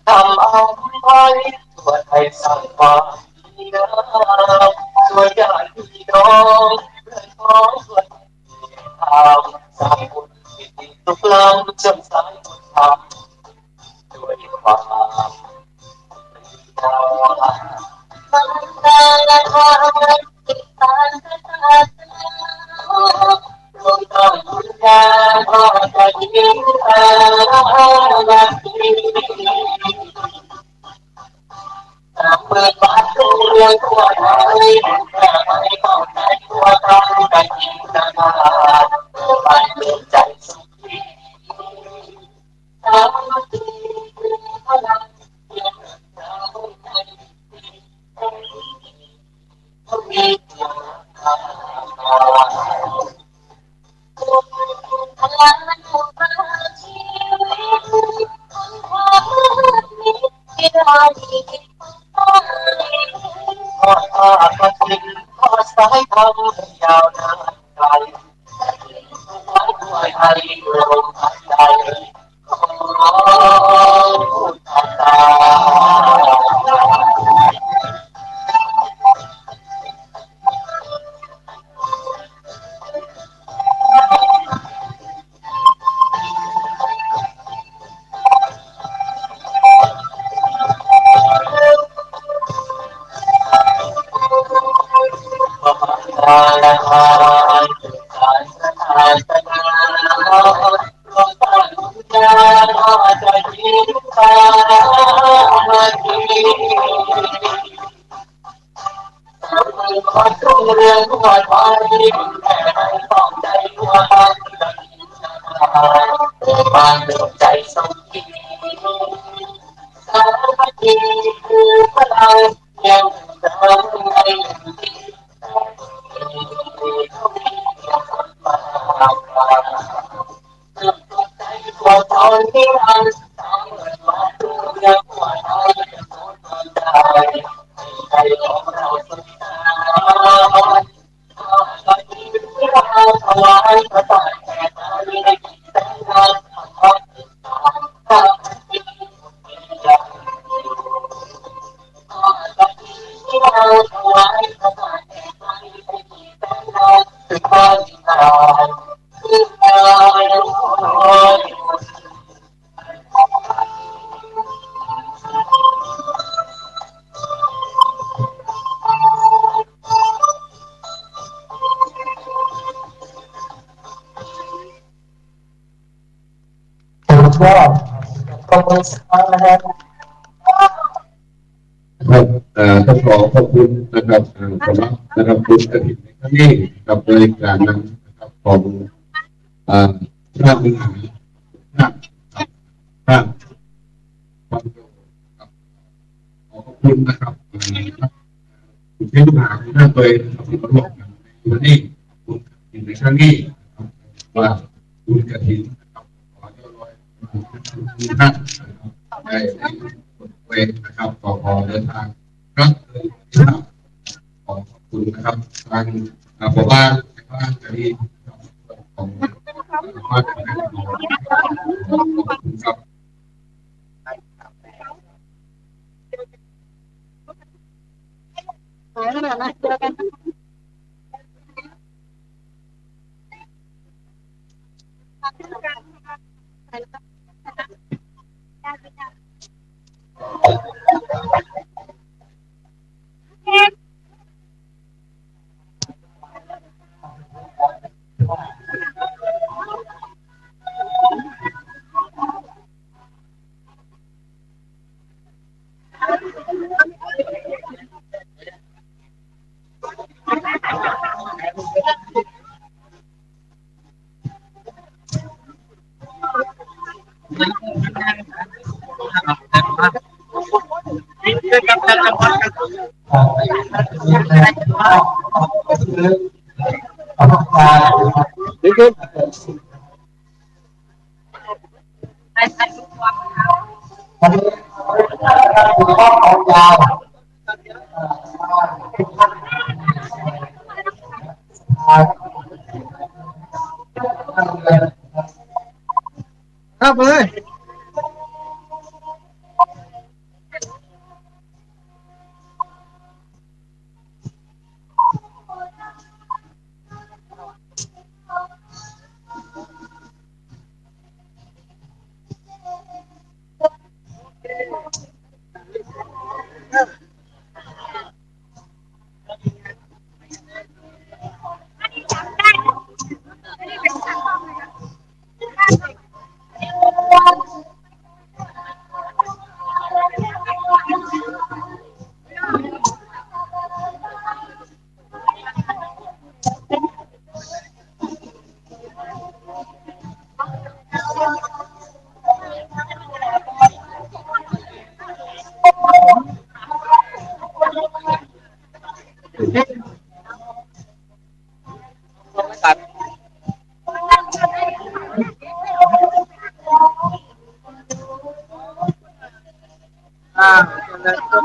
S7: ทำเอาไว้ตัวไทยสร้างความดีงามตัวอย่างพี่น้องเพื่อนพ้องส่วนทางสร้างบุญที่ทุกลำจำสายบุญธรรมด้วยความรวมทั้งบุญญาพ่อจะยิ้มเปิดบ้านตัวเรือนตัวไทยแต่ไม่ต้องใจตัวทำกันยิ่งนานบ้านเมืองใจสุขีสามัคคีพลังเพียงเรามีพลังของพระชีวิตความมีที่ได้ทอดผ้าพระทินทอดสายทำยาวนานไกลด้วยไทยลมหายใจของพุทธตา ขอจงเรืองทั่วไทยแผ่ให้ต้องใจทั่วบ้านบ้านดวงใจสมคิดสามัคคีคือพลังยังเดินในที่ตัวตนที่อันสามมาดูเรื่องหัวใจใจใจของเราสุดท้ายที่เราถวายพระบาทแก่ตาในกิจงานของพระที่ยังที่เราถวายพระบาทแก่ตาในกิจงานคือความดีงามที่เราก็ขอบคุณนะครับ
S5: ครับต้องขอขอบคุณนะครับสำหรับนะครับบุญกฐินในครั้งนี้กับบริการนำนะครับของพระวิหารพระคอนโดครับขอขอบคุณนะครับคุณเพื่อนผู้หาทุกท่านโดยนะครับที่มาร่วมกันในวันนี้บุญกฐินในครั้งนี้นะครับว่าบุญกฐินนะครับขอเจ้าร้อยทุกท่านนะครับได้เวรนะครับขอเดินทางครับขอขอบคุณนะครับทางพ่อบ้านบ้านจะดีของบ้านขอบคุณครับ
S1: นี่คือวันนี้ข้อของยาวครับเลย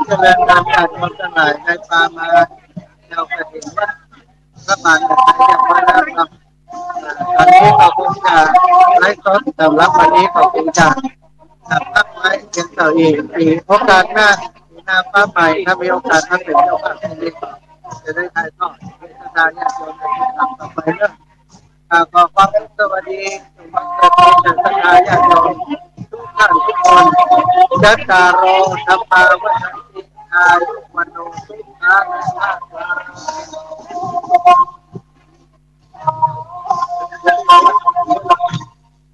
S3: เจริญตามการคนทั้งหลายในปามาเราก็เห็นว่าพระบาทในเรียบร้อยแล้วครับตอนนี้เราคงจะไลฟ์สดสำหรับวันนี้เราคงจะพักไว้เพียงเท่านี้มีโอกาสหน้าป้าใหม่ถ้ามีโอกาสท่านเป็นเจ้าภาพที่ดีจะได้ถ่ายทอดเทศนาญาติโยมในที่ทำต่อไปเรื่องขอความสวัสดีสุขภาพเศรษฐกิจญาติโยมทุกท่านทุกคนจัตตารโอธรรมาวัฏติอายุวโนสุขังภาลัง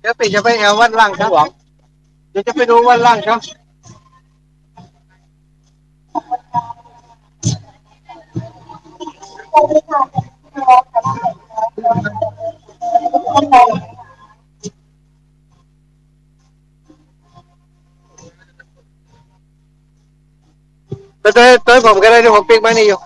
S3: เดี๋ยวปีจะไปแอววัดล่างครับเดี๋ยวจะไปดูวัดล่างครับตัวผมก็ได้ที่ผมปิ๊กมานี่อยู่